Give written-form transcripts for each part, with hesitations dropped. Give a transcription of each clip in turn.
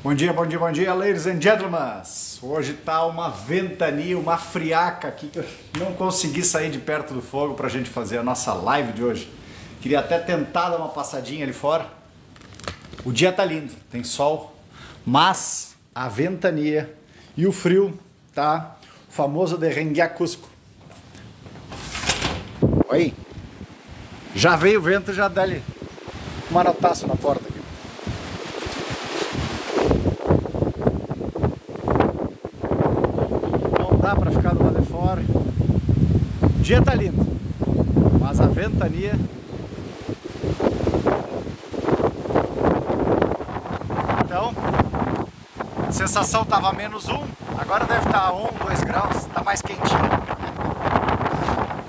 Bom dia, bom dia, bom dia, ladies and gentlemen. Hoje tá uma ventania, uma friaca aqui que eu não consegui sair de perto do fogo pra gente fazer a nossa live de hoje. Queria até tentar dar uma passadinha ali fora. O dia tá lindo, tem sol, mas a ventania e o frio tá o famoso derrengue-cusco. Oi, já veio o vento, já dá ali um manotaço na porta aqui. Não dá pra ficar do lado de fora. O dia tá lindo, mas a ventania... Então, a sensação tava -1, agora deve estar 2 graus, tá mais quentinho.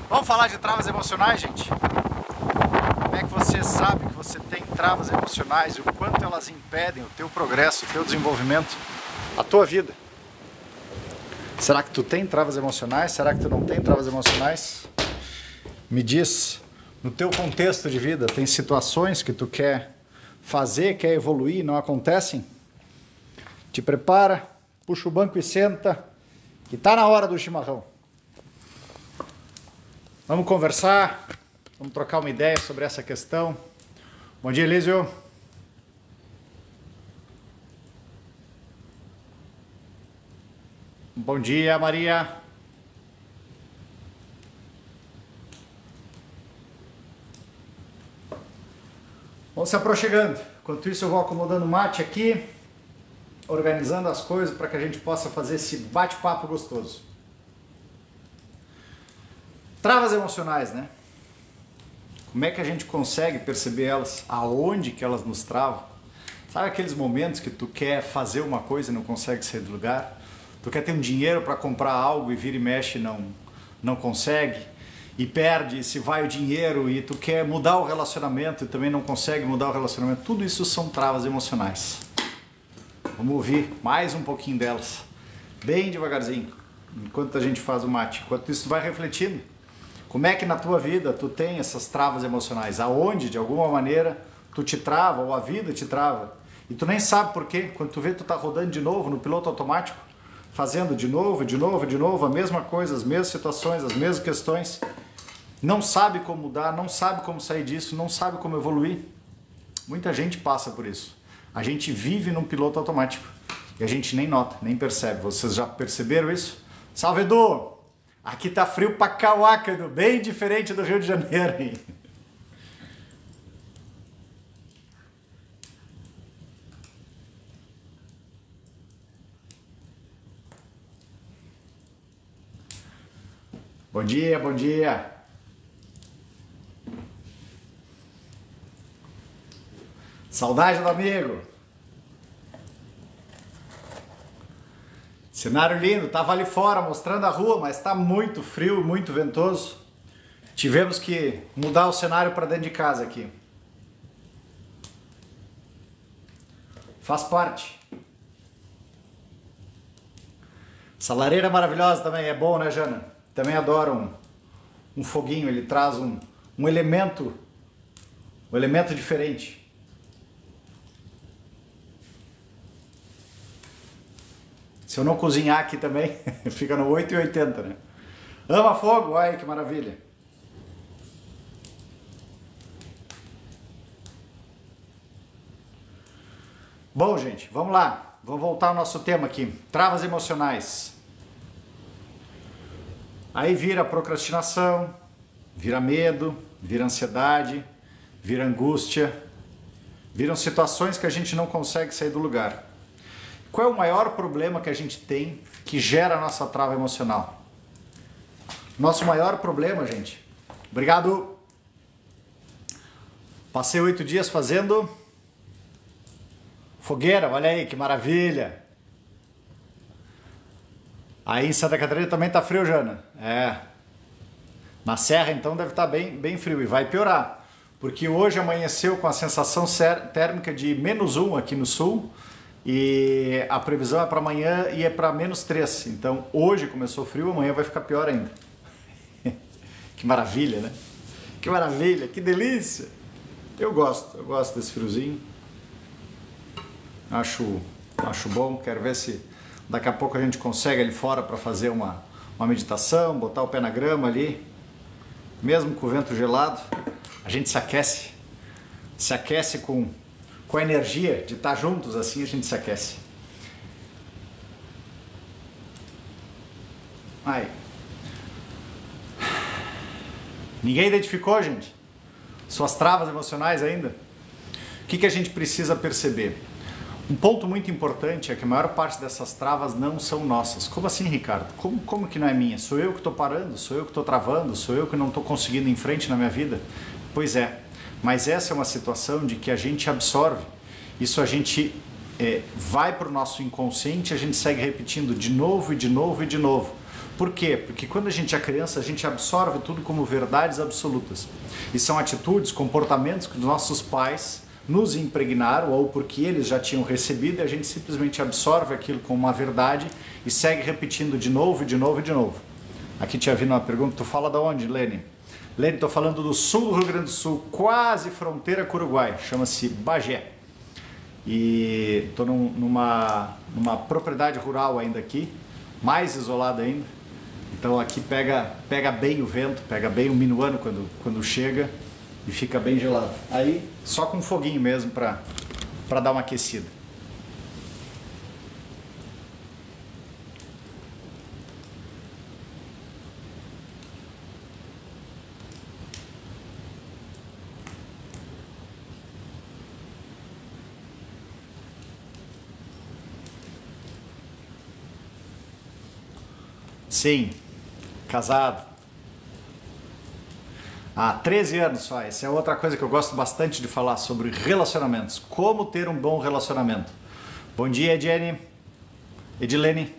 Vamos falar de travas emocionais, gente? Como é que você sabe que você tem travas emocionais e o quanto elas impedem o teu progresso, o teu desenvolvimento, a tua vida? Será que tu tem travas emocionais? Será que tu não tem travas emocionais? Me diz, no teu contexto de vida, tem situações que tu quer fazer, quer evoluir e não acontecem? Te prepara, puxa o banco e senta, que tá na hora do chimarrão. Vamos conversar, vamos trocar uma ideia sobre essa questão. Bom dia, Elísio. Bom dia, Maria. Vamos se aproximando. Enquanto isso eu vou acomodando o mate aqui, organizando as coisas para que a gente possa fazer esse bate-papo gostoso. Travas emocionais, né? Como é que a gente consegue perceber elas? Aonde que elas nos travam? Sabe aqueles momentos que tu quer fazer uma coisa e não consegue sair do lugar? Tu quer ter um dinheiro para comprar algo e vira e mexe e não consegue? E perde, se vai o dinheiro e tu quer mudar o relacionamento e também não consegue mudar o relacionamento. Tudo isso são travas emocionais. Vamos ouvir mais um pouquinho delas, bem devagarzinho, enquanto a gente faz o mate. Enquanto isso tu vai refletindo. Como é que na tua vida tu tem essas travas emocionais? Aonde, de alguma maneira, tu te trava ou a vida te trava? E tu nem sabe por quê. Quando tu vê, tu tá rodando de novo no piloto automático, fazendo de novo, a mesma coisa, as mesmas situações, as mesmas questões. Não sabe como mudar, não sabe como sair disso, não sabe como evoluir. Muita gente passa por isso. A gente vive num piloto automático e a gente nem nota, nem percebe. Vocês já perceberam isso? Salve, Edu! Aqui tá frio pra cauaca, Edu, bem diferente do Rio de Janeiro, hein? Bom dia, bom dia. Saudade do amigo. Cenário lindo, tava ali fora mostrando a rua, mas tá muito frio, muito ventoso. Tivemos que mudar o cenário para dentro de casa aqui. Faz parte. Essa lareira maravilhosa também é bom, né, Jana? Também adoro um foguinho, ele traz um elemento diferente. Se eu não cozinhar aqui também, fica no 8,80, né? Ama fogo? Ai, que maravilha. Bom, gente, vamos lá. Vamos voltar ao nosso tema aqui. Travas emocionais. Aí vira procrastinação, vira medo, vira ansiedade, vira angústia. Viram situações que a gente não consegue sair do lugar. Qual é o maior problema que a gente tem que gera a nossa trava emocional? Nosso maior problema, gente. Obrigado. Passei 8 dias fazendo fogueira, olha aí que maravilha. Aí em Santa Catarina também tá frio, Jana. É. Na Serra então deve estar bem frio e vai piorar. Porque hoje amanheceu com a sensação térmica de -1 aqui no sul. E a previsão é para amanhã e é para -3. Então hoje começou frio, amanhã vai ficar pior ainda. Que maravilha, né? Que maravilha, que delícia! Eu gosto desse friozinho. Acho Acho bom, quero ver se daqui a pouco a gente consegue ali fora para fazer uma meditação, botar o pé na grama ali, mesmo com o vento gelado, a gente se aquece com a energia de estar juntos, assim a gente se aquece. Aí. Ninguém identificou, gente? Suas travas emocionais ainda? O que a gente precisa perceber? Um ponto muito importante é que a maior parte dessas travas não são nossas. Como assim, Ricardo? Como que não é minha? Sou eu que estou parando? Sou eu que estou travando? Sou eu que não estou conseguindo ir em frente na minha vida? Pois é, mas essa é uma situação de que a gente absorve. Isso a gente vai para o nosso inconsciente e a gente segue repetindo de novo e de novo e de novo. Por quê? Porque quando a gente é criança, a gente absorve tudo como verdades absolutas. E são atitudes, comportamentos que os nossos pais nos impregnaram ou porque eles já tinham recebido e a gente simplesmente absorve aquilo como uma verdade e segue repetindo de novo, de novo e de novo. Aqui tinha vindo uma pergunta, tu fala de onde, Lene? Lene, estou falando do sul do Rio Grande do Sul, quase fronteira com o Uruguai, chama-se Bagé. E estou numa propriedade rural ainda aqui, mais isolada ainda. Então aqui pega bem o vento, pega bem o minuano quando chega e fica bem gelado. Aí só com um foguinho mesmo para dar uma aquecida. Sim, casado. Há 13 anos só. Essa é outra coisa que eu gosto bastante de falar sobre relacionamentos. Como ter um bom relacionamento. Bom dia, Jenny. Edilene.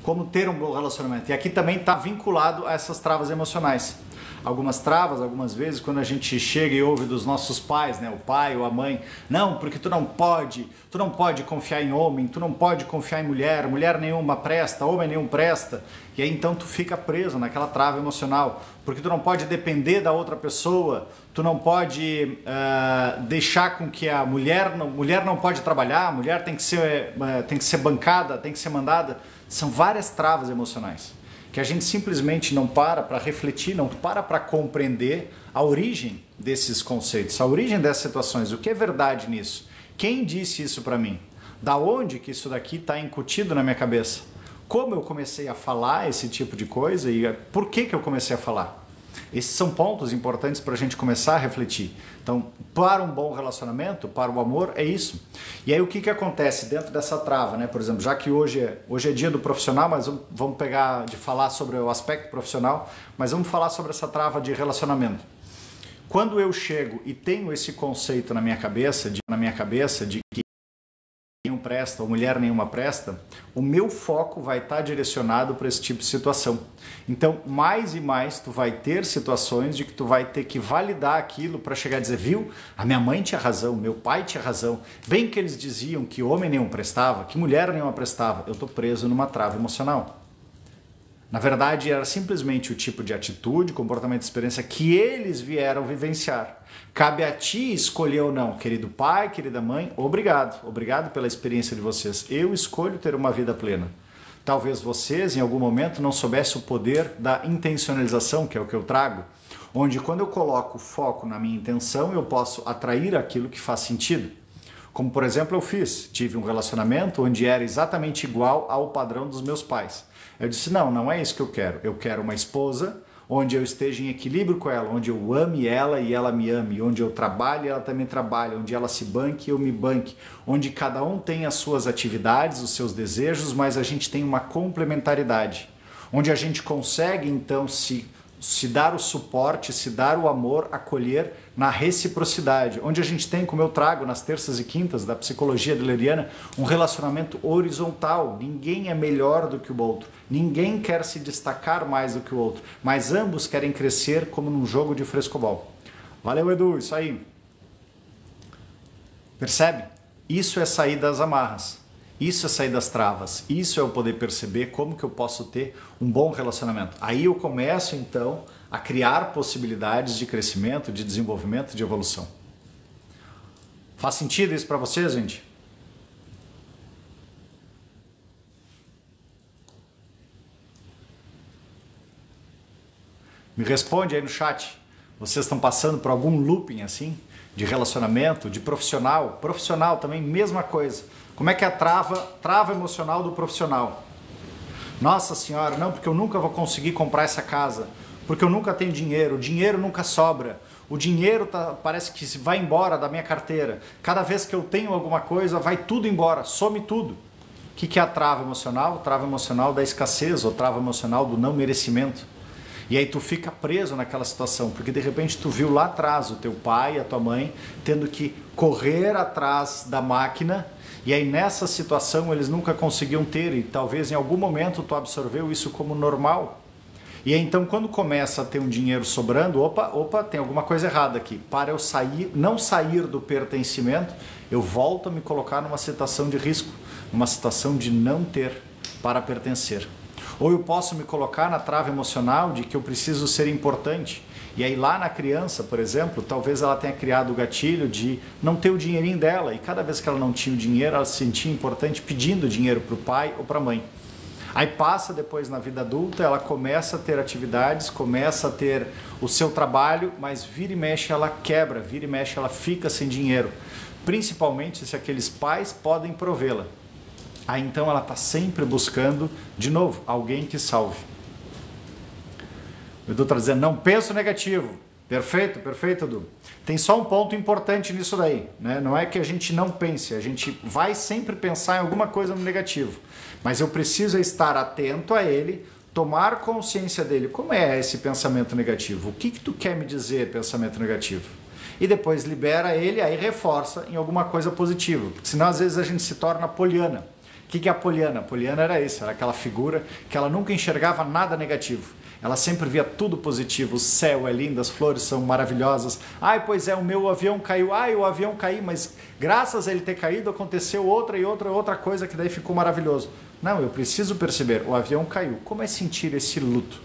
Como ter um bom relacionamento. E aqui também está vinculado a essas travas emocionais. Algumas travas, algumas vezes, quando a gente chega e ouve dos nossos pais, né, o pai ou a mãe, não, porque tu não pode confiar em homem, tu não pode confiar em mulher, mulher nenhuma presta, homem nenhum presta, e aí então tu fica preso naquela trava emocional, porque tu não pode depender da outra pessoa, tu não pode deixar com que a mulher não pode trabalhar, a mulher tem que ser bancada, tem que ser mandada, são várias travas emocionais que a gente simplesmente não para refletir, não para compreender a origem desses conceitos, a origem dessas situações, o que é verdade nisso? Quem disse isso para mim? Da onde que isso daqui está incutido na minha cabeça? Como eu comecei a falar esse tipo de coisa e por que eu comecei a falar? Esses são pontos importantes para a gente começar a refletir. Então, para um bom relacionamento, para o amor, é isso. E aí o que acontece dentro dessa trava, né? Por exemplo, já que hoje é dia do profissional, mas vamos pegar de falar sobre o aspecto profissional, mas vamos falar sobre essa trava de relacionamento. Quando eu chego e tenho esse conceito na minha cabeça de que nenhum presta ou mulher nenhuma presta, o meu foco vai estar direcionado para esse tipo de situação. Então, mais e mais tu vai ter situações de que tu vai ter que validar aquilo para chegar a dizer, viu? A minha mãe tinha razão, meu pai tinha razão. Bem que eles diziam que homem nenhum prestava, que mulher nenhuma prestava. Eu estou preso numa trava emocional. Na verdade, era simplesmente o tipo de atitude, comportamento e experiência que eles vieram vivenciar. Cabe a ti escolher ou não, querido pai, querida mãe, obrigado. Obrigado pela experiência de vocês. Eu escolho ter uma vida plena. Talvez vocês, em algum momento, não soubessem o poder da intencionalização, que é o que eu trago, onde quando eu coloco foco na minha intenção, eu posso atrair aquilo que faz sentido. Como, por exemplo, tive um relacionamento onde era exatamente igual ao padrão dos meus pais. Eu disse, não é isso que eu quero. Eu quero uma esposa onde eu esteja em equilíbrio com ela, onde eu ame ela e ela me ame, onde eu trabalhe e ela também trabalhe, onde ela se banque e eu me banque, onde cada um tem as suas atividades, os seus desejos, mas a gente tem uma complementaridade, onde a gente consegue então se dar o suporte, se dar o amor, acolher na reciprocidade, onde a gente tem, como eu trago nas terças e quintas da psicologia adleriana, um relacionamento horizontal. Ninguém é melhor do que o outro, ninguém quer se destacar mais do que o outro, mas ambos querem crescer como num jogo de frescobol. Valeu, Edu, isso aí. Percebe? Isso é sair das amarras. Isso é sair das travas, isso é eu poder perceber como que eu posso ter um bom relacionamento. Aí eu começo então a criar possibilidades de crescimento, de desenvolvimento, de evolução. Faz sentido isso para vocês, gente? Me responde aí no chat. Vocês estão passando por algum looping assim? De relacionamento, de profissional? Profissional também, mesma coisa. Como é que é a trava emocional do profissional? Nossa senhora, não, porque eu nunca vou conseguir comprar essa casa. Porque eu nunca tenho dinheiro, o dinheiro nunca sobra. O dinheiro parece que vai embora da minha carteira. Cada vez que eu tenho alguma coisa, vai tudo embora, some tudo. O que é a trava emocional? Trava emocional da escassez, ou trava emocional do não merecimento. E aí tu fica preso naquela situação, porque de repente tu viu lá atrás o teu pai, a tua mãe, tendo que correr atrás da máquina, e aí nessa situação eles nunca conseguiam ter, e talvez em algum momento tu absorveu isso como normal. E aí então quando começa a ter um dinheiro sobrando, opa, tem alguma coisa errada aqui. Para eu não sair do pertencimento, eu volto a me colocar numa situação de risco, numa situação de não ter para pertencer. Ou eu posso me colocar na trava emocional de que eu preciso ser importante. E aí lá na criança, por exemplo, talvez ela tenha criado o gatilho de não ter o dinheirinho dela. E cada vez que ela não tinha o dinheiro, ela se sentia importante pedindo dinheiro para o pai ou para a mãe. Aí passa depois na vida adulta, ela começa a ter atividades, começa a ter o seu trabalho, mas vira e mexe ela quebra, vira e mexe ela fica sem dinheiro. Principalmente se aqueles pais podem provê-la. Aí então ela está sempre buscando, de novo, alguém que salve. O Edu está dizendo, não penso negativo. Perfeito, perfeito, Edu. Tem só um ponto importante nisso daí, né? Não é que a gente não pense, a gente vai sempre pensar em alguma coisa no negativo. Mas eu preciso estar atento a ele, tomar consciência dele. Como é esse pensamento negativo? O que tu quer me dizer, pensamento negativo? E depois libera ele, aí reforça em alguma coisa positiva. Porque senão às vezes a gente se torna poliana. O que é a Poliana? A Poliana era isso, era aquela figura que ela nunca enxergava nada negativo. Ela sempre via tudo positivo, o céu é lindo, as flores são maravilhosas. Ai, pois é, o meu avião caiu. Ai, o avião caiu, mas graças a ele ter caído aconteceu outra coisa que daí ficou maravilhoso. Não, eu preciso perceber, o avião caiu. Como é sentir esse luto?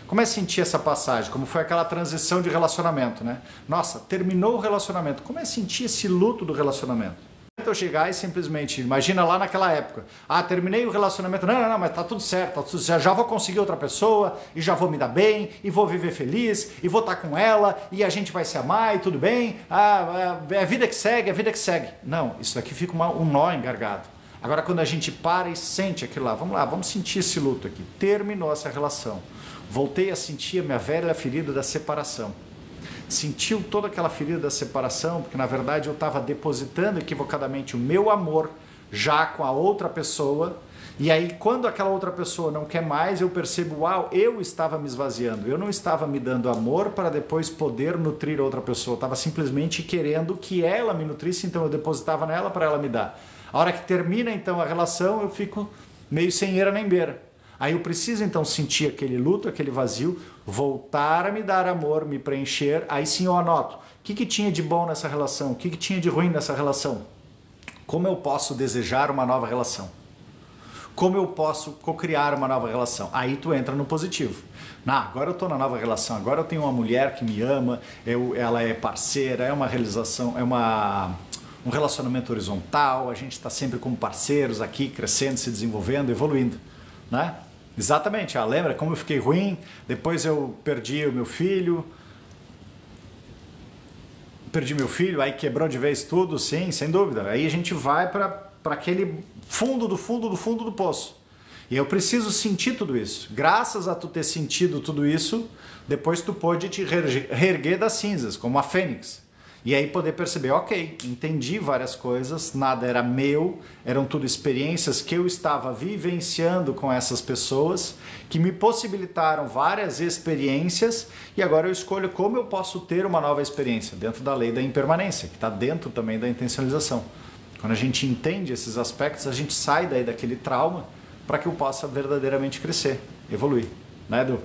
Como é sentir essa passagem? Como foi aquela transição de relacionamento, né? Nossa, terminou o relacionamento. Como é sentir esse luto do relacionamento? Eu chegar e simplesmente, imagina lá naquela época, terminei o relacionamento, não, mas tá tudo certo, já vou conseguir outra pessoa, e já vou me dar bem, e vou viver feliz, e vou estar com ela, e a gente vai se amar, e tudo bem, é a vida que segue, é a vida que segue. Não, isso aqui fica um nó engargado. Agora quando a gente para e sente aquilo lá, vamos sentir esse luto aqui, terminou essa relação, voltei a sentir a minha velha ferida da separação. Sentiu toda aquela ferida da separação, porque na verdade eu estava depositando equivocadamente o meu amor já com a outra pessoa, e aí quando aquela outra pessoa não quer mais, eu percebo, uau, eu estava me esvaziando, eu não estava me dando amor para depois poder nutrir outra pessoa, eu estava simplesmente querendo que ela me nutrisse, então eu depositava nela para ela me dar. A hora que termina então a relação, eu fico meio sem eira nem beira. Aí eu preciso então sentir aquele luto, aquele vazio, voltar a me dar amor, me preencher, aí sim eu anoto. O que tinha de bom nessa relação? O que tinha de ruim nessa relação? Como eu posso desejar uma nova relação? Como eu posso cocriar uma nova relação? Aí tu entra no positivo. Agora eu estou na nova relação, agora eu tenho uma mulher que me ama, ela é parceira, é uma realização, um relacionamento horizontal, a gente está sempre como parceiros aqui, crescendo, se desenvolvendo, evoluindo, né? Exatamente, lembra como eu fiquei ruim, depois eu perdi o meu filho, aí quebrou de vez tudo, sim, sem dúvida. Aí a gente vai para aquele fundo do poço. E eu preciso sentir tudo isso. Graças a tu ter sentido tudo isso, depois tu pode te reerguer das cinzas, como a fênix. E aí poder perceber, ok, entendi várias coisas, nada era meu, eram tudo experiências que eu estava vivenciando com essas pessoas, que me possibilitaram várias experiências, e agora eu escolho como eu posso ter uma nova experiência, dentro da lei da impermanência, que está dentro também da intencionalização. Quando a gente entende esses aspectos, a gente sai daí daquele trauma, para que eu possa verdadeiramente crescer, evoluir. Né, Edu?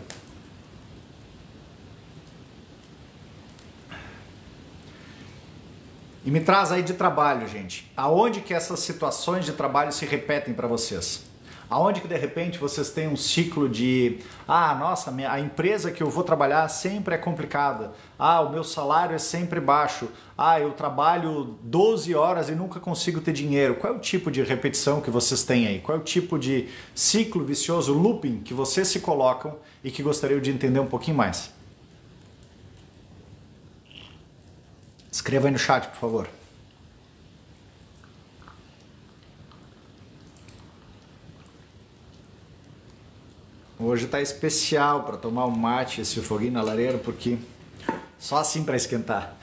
E me traz aí de trabalho, gente. Aonde que essas situações de trabalho se repetem para vocês? Aonde que de repente vocês têm um ciclo de nossa, a empresa que eu vou trabalhar sempre é complicada, o meu salário é sempre baixo, eu trabalho 12 horas e nunca consigo ter dinheiro. Qual é o tipo de repetição que vocês têm aí? Qual é o tipo de ciclo vicioso, looping, que vocês se colocam e que gostariam de entender um pouquinho mais? Escreva aí no chat, por favor. Hoje tá especial para tomar um mate, esse foguinho na lareira, porque só assim para esquentar.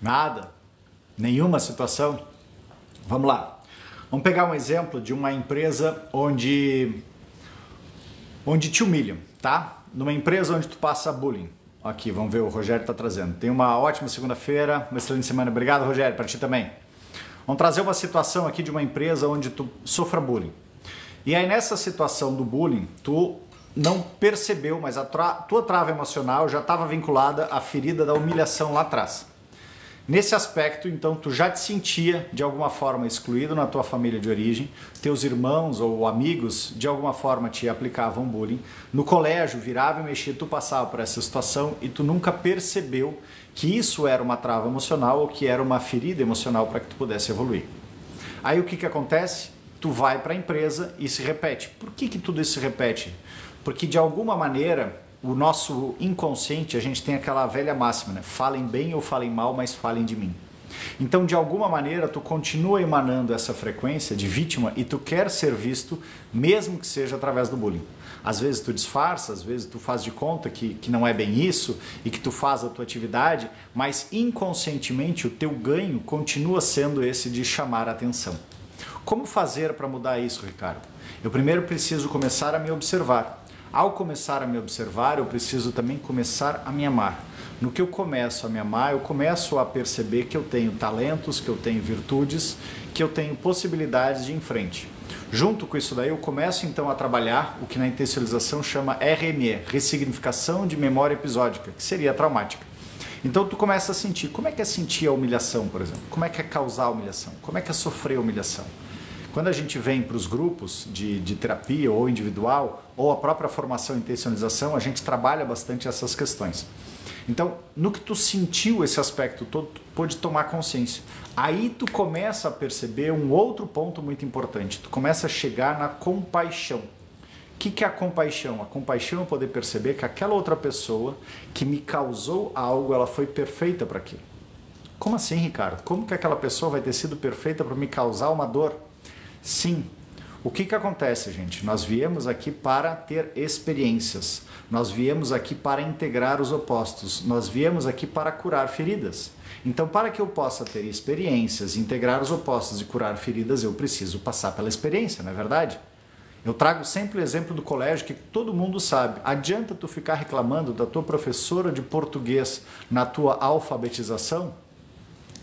Nada? Nenhuma situação? Vamos lá. Vamos pegar um exemplo de uma empresa onde te humilham, tá? Numa empresa onde tu passa bullying. Aqui, vamos ver, o Rogério está trazendo. Tem uma ótima segunda-feira, uma excelente semana. Obrigado, Rogério, para ti também. Vamos trazer uma situação aqui de uma empresa onde tu sofra bullying. E aí nessa situação do bullying, tu não percebeu, mas a tua trava emocional já estava vinculada à ferida da humilhação lá atrás. Nesse aspecto, então, tu já te sentia de alguma forma excluído na tua família de origem, teus irmãos ou amigos de alguma forma te aplicavam bullying, no colégio virava e mexia, tu passava por essa situação e tu nunca percebeu que isso era uma trava emocional ou que era uma ferida emocional para que tu pudesse evoluir. Aí o que acontece? Tu vai para a empresa e se repete. Por que tudo isso se repete? Porque de alguma maneira o nosso inconsciente, a gente tem aquela velha máxima, né? Falem bem ou falem mal, mas falem de mim. Então, de alguma maneira, tu continua emanando essa frequência de vítima e tu quer ser visto, mesmo que seja através do bullying. Às vezes tu disfarça, às vezes tu faz de conta que não é bem isso e que tu faz a tua atividade, mas inconscientemente o teu ganho continua sendo esse de chamar a atenção. Como fazer para mudar isso, Ricardo? Eu primeiro preciso começar a me observar. Ao começar a me observar, eu preciso também começar a me amar. No que eu começo a me amar, eu começo a perceber que eu tenho talentos, que eu tenho virtudes, que eu tenho possibilidades de ir em frente. Junto com isso daí, eu começo então a trabalhar o que na intencionalização chama RME, ressignificação de memória episódica, que seria traumática. Então tu começa a sentir, como é que é sentir a humilhação, por exemplo? Como é que é causar a humilhação? Como é que é sofrer a humilhação? Quando a gente vem para os grupos de terapia ou individual, ou a própria formação e intencionalização, a gente trabalha bastante essas questões. Então, no que tu sentiu esse aspecto todo, tu pode tomar consciência. Aí tu começa a perceber um outro ponto muito importante. Tu começa a chegar na compaixão. O que é a compaixão? A compaixão é poder perceber que aquela outra pessoa que me causou algo, ela foi perfeita para aquilo. Como assim, Ricardo? Como que aquela pessoa vai ter sido perfeita para me causar uma dor? Sim. O que acontece, gente? Nós viemos aqui para ter experiências. Nós viemos aqui para integrar os opostos. Nós viemos aqui para curar feridas. Então, para que eu possa ter experiências, integrar os opostos e curar feridas, eu preciso passar pela experiência, não é verdade? Eu trago sempre o exemplo do colégio que todo mundo sabe. Adianta tu ficar reclamando da tua professora de português na tua alfabetização?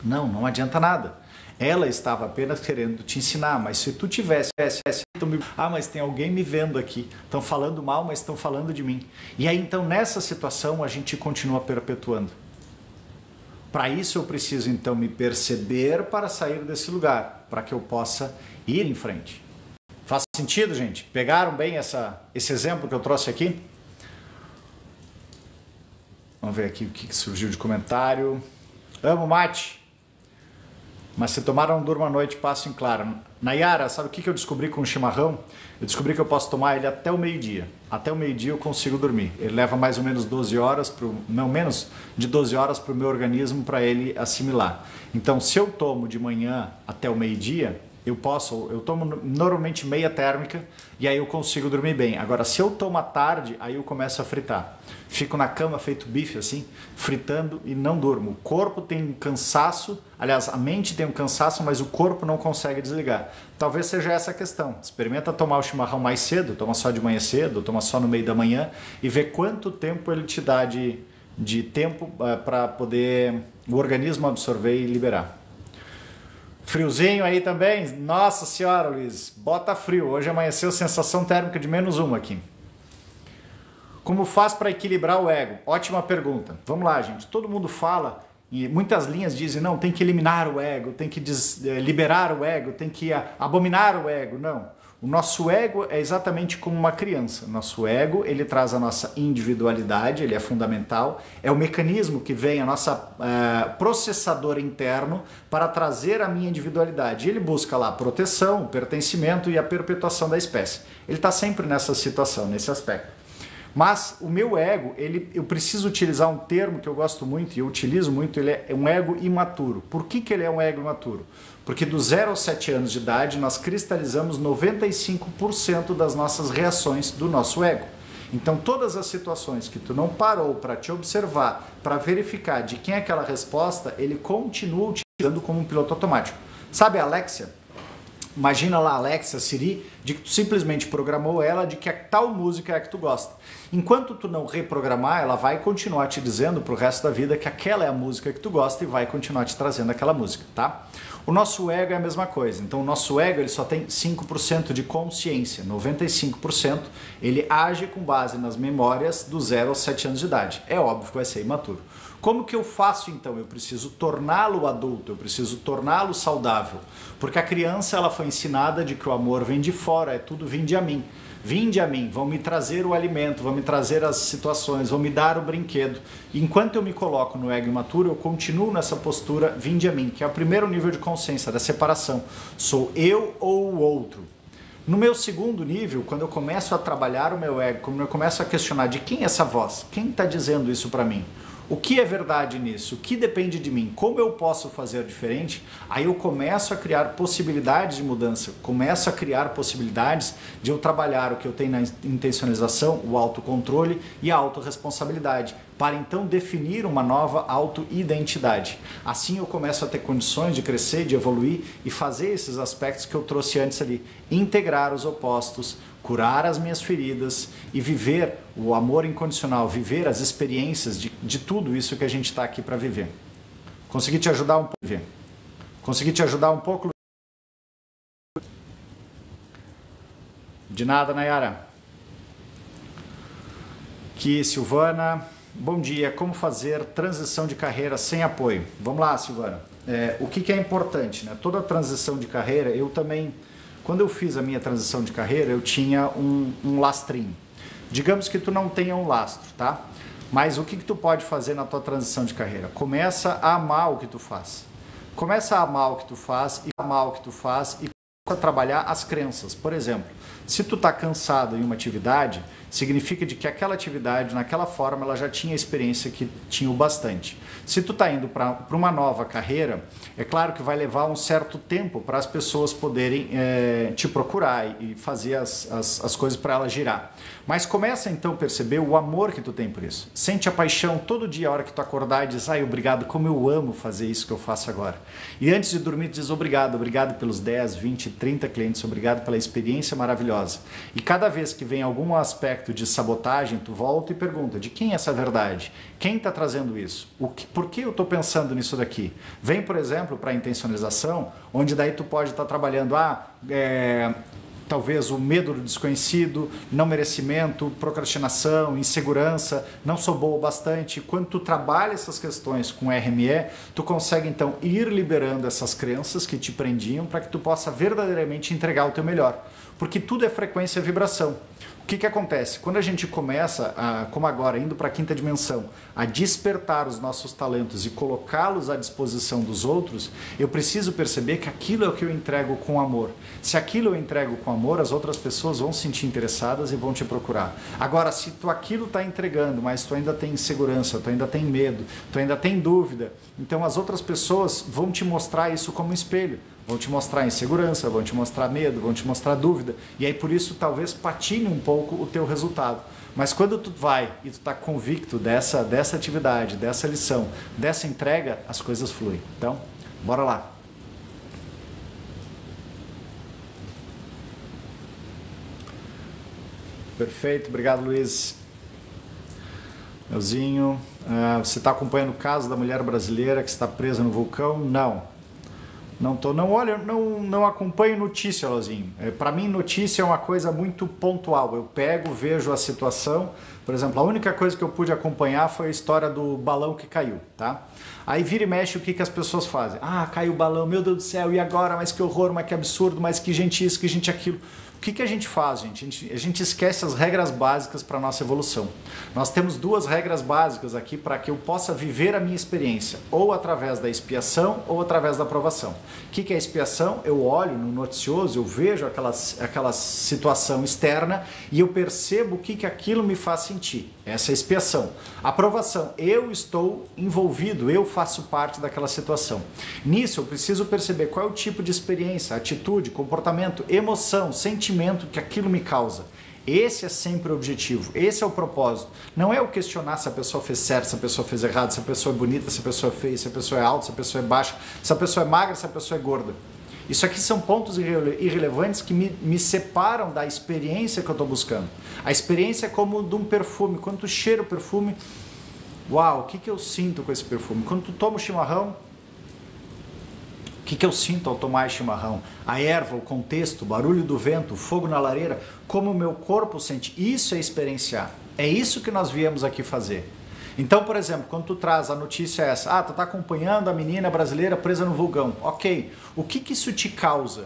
Não adianta nada. Ela estava apenas querendo te ensinar, mas se tu tivesse... mas tem alguém me vendo aqui. Estão falando mal, mas estão falando de mim. E aí, então, nessa situação, a gente continua perpetuando. Para isso, eu preciso, então, me perceber para sair desse lugar, para que eu possa ir em frente. Faz sentido, gente? Pegaram bem esse exemplo que eu trouxe aqui? Vamos ver aqui o que surgiu de comentário. Amo mate. Mas se tomar não durma à noite, passo em claro. Nayara, sabe o que eu descobri com o chimarrão? Eu descobri que eu posso tomar ele até o meio-dia. Até o meio-dia eu consigo dormir. Ele leva mais ou menos 12 horas, não menos de 12 horas para o meu organismo para ele assimilar. Então, se eu tomo de manhã até o meio-dia, eu tomo normalmente meia térmica e aí eu consigo dormir bem. Agora, se eu tomo à tarde, aí eu começo a fritar. Fico na cama feito bife assim, fritando e não durmo. O corpo tem um cansaço, aliás, a mente tem um cansaço, mas o corpo não consegue desligar. Talvez seja essa a questão. Experimenta tomar o chimarrão mais cedo, toma só de manhã cedo, toma só no meio da manhã e vê quanto tempo ele te dá de tempo para poder o organismo absorver e liberar. Friozinho aí também? Nossa senhora, Luiz, bota frio. Hoje amanheceu sensação térmica de -1 aqui. Como faz para equilibrar o ego? Ótima pergunta. Vamos lá, gente. Todo mundo fala, e muitas linhas dizem, não, tem que eliminar o ego, tem que liberar o ego, tem que abominar o ego. Não. O nosso ego é exatamente como uma criança. Nosso ego, ele traz a nossa individualidade, ele é fundamental. É o mecanismo que vem, a nossa processador interno para trazer a minha individualidade. Ele busca lá proteção, pertencimento e a perpetuação da espécie. Ele está sempre nessa situação, nesse aspecto. Mas o meu ego, eu preciso utilizar um termo que eu gosto muito e eu utilizo muito, ele é um ego imaturo. Por que ele é um ego imaturo? Porque do 0 aos 7 anos de idade nós cristalizamos 95% das nossas reações do nosso ego. Então todas as situações que tu não parou para te observar, para verificar de quem é aquela resposta, ele continua utilizando como um piloto automático. Sabe a Alexia? Imagina lá a Alexa, Siri, de que tu simplesmente programou ela de que a tal música é a que tu gosta. Enquanto tu não reprogramar, ela vai continuar te dizendo pro resto da vida que aquela é a música que tu gosta e vai continuar te trazendo aquela música, tá? O nosso ego é a mesma coisa. Então o nosso ego ele só tem 5% de consciência, 95% ele age com base nas memórias do 0 aos 7 anos de idade. É óbvio que vai ser imaturo. Como que eu faço então? Eu preciso torná-lo adulto, eu preciso torná-lo saudável. Porque a criança ela foi ensinada de que o amor vem de fora, é tudo vinde a mim. Vinde a mim, vão me trazer o alimento, vão me trazer as situações, vão me dar o brinquedo. Enquanto eu me coloco no ego imaturo, eu continuo nessa postura vinde a mim, que é o primeiro nível de consciência, da separação. Sou eu ou o outro. No meu segundo nível, quando eu começo a trabalhar o meu ego, quando eu começo a questionar de quem é essa voz, quem está dizendo isso para mim? O que é verdade nisso? O que depende de mim? Como eu posso fazer diferente? Aí eu começo a criar possibilidades de mudança, começo a criar possibilidades de eu trabalhar o que eu tenho na intencionalização, o autocontrole e a autorresponsabilidade, para então definir uma nova autoidentidade. Assim eu começo a ter condições de crescer, de evoluir e fazer esses aspectos que eu trouxe antes ali, integrar os opostos, curar as minhas feridas e viver o amor incondicional, viver as experiências de tudo isso que a gente está aqui para viver. Consegui te ajudar um pouco? Consegui te ajudar um pouco? De nada, Nayara. Aqui, Silvana. Bom dia. Como fazer transição de carreira sem apoio? Vamos lá, Silvana. O que é importante, né? Toda transição de carreira, eu também... Quando eu fiz a minha transição de carreira, eu tinha um lastrinho. Digamos que tu não tenha um lastro, tá? Mas o que tu pode fazer na tua transição de carreira? Começa a amar o que tu faz. Começa a amar o que tu faz e amar o que tu faz e começa a trabalhar as crenças. Por exemplo, se tu tá cansado em uma atividade, significa de que aquela atividade, naquela forma, ela já tinha experiência que tinha o bastante. Se tu tá indo para uma nova carreira, é claro que vai levar um certo tempo para as pessoas poderem te procurar e fazer as coisas para ela girar. Mas começa então a perceber o amor que tu tem por isso. Sente a paixão todo dia, a hora que tu acordar e diz, ai, obrigado, como eu amo fazer isso que eu faço agora. E antes de dormir, tu diz obrigado, obrigado pelos 10, 20, 30 clientes, obrigado pela experiência maravilhosa. E cada vez que vem algum aspecto de sabotagem, tu volta e pergunta, de quem é essa verdade? Quem está trazendo isso? Por que eu estou pensando nisso daqui? Vem, por exemplo, para a intencionalização, onde daí tu pode estar trabalhando, talvez o medo do desconhecido, não merecimento, procrastinação, insegurança, não sou boa o bastante. Quando tu trabalha essas questões com RME, tu consegue então ir liberando essas crenças que te prendiam para que tu possa verdadeiramente entregar o teu melhor. Porque tudo é frequência e vibração. O que acontece? Quando a gente começa, como agora, indo para a quinta dimensão, a despertar os nossos talentos e colocá-los à disposição dos outros, eu preciso perceber que aquilo é o que eu entrego com amor. Se aquilo eu entrego com amor, as outras pessoas vão se sentir interessadas e vão te procurar. Agora, se tu aquilo está entregando, mas tu ainda tem insegurança, tu ainda tem medo, tu ainda tem dúvida, então as outras pessoas vão te mostrar isso como um espelho. Vão te mostrar insegurança, vão te mostrar medo, vão te mostrar dúvida. E aí por isso talvez patine um pouco o teu resultado. Mas quando tu vai e tu está convicto dessa atividade, dessa lição, dessa entrega, as coisas fluem. Então, bora lá. Perfeito, obrigado, Luiz. Euzinho, você está acompanhando o caso da mulher brasileira que está presa no vulcão? Não. Não olho, não acompanho notícia, Lozinho. Para mim, notícia é uma coisa muito pontual. Eu pego, vejo a situação. Por exemplo, a única coisa que eu pude acompanhar foi a história do balão que caiu, tá? Aí vira e mexe o que as pessoas fazem. Ah, caiu o balão, meu Deus do céu, e agora? Mas que horror, mas que absurdo, mas que gente isso, que gente aquilo. O que a gente faz, gente? A gente esquece as regras básicas para a nossa evolução. Nós temos duas regras básicas aqui para que eu possa viver a minha experiência, ou através da expiação ou através da aprovação. O que é expiação? Eu olho no noticioso, eu vejo aquela situação externa e eu percebo o que aquilo me faz sentir. Essa é a expiação. Aprovação, eu estou envolvido, eu faço parte daquela situação. Nisso eu preciso perceber qual é o tipo de experiência, atitude, comportamento, emoção, sentimento que aquilo me causa. Esse é sempre o objetivo, esse é o propósito. Não é o questionar se a pessoa fez certo, se a pessoa fez errado, se a pessoa é bonita, se a pessoa é feia, se a pessoa é alta, se a pessoa é baixa, se a pessoa é magra, se a pessoa é gorda. Isso aqui são pontos irrelevantes que me separam da experiência que eu estou buscando. A experiência é como de um perfume. Quando tu cheira o perfume, uau, o que eu sinto com esse perfume? Quando tu toma o chimarrão, o que eu sinto ao tomar chimarrão? A erva, o contexto, o barulho do vento, o fogo na lareira, como o meu corpo sente. Isso é experienciar. É isso que nós viemos aqui fazer. Então, por exemplo, quando tu traz a notícia essa, tu tá acompanhando a menina brasileira presa no vulcão. Ok, o que isso te causa?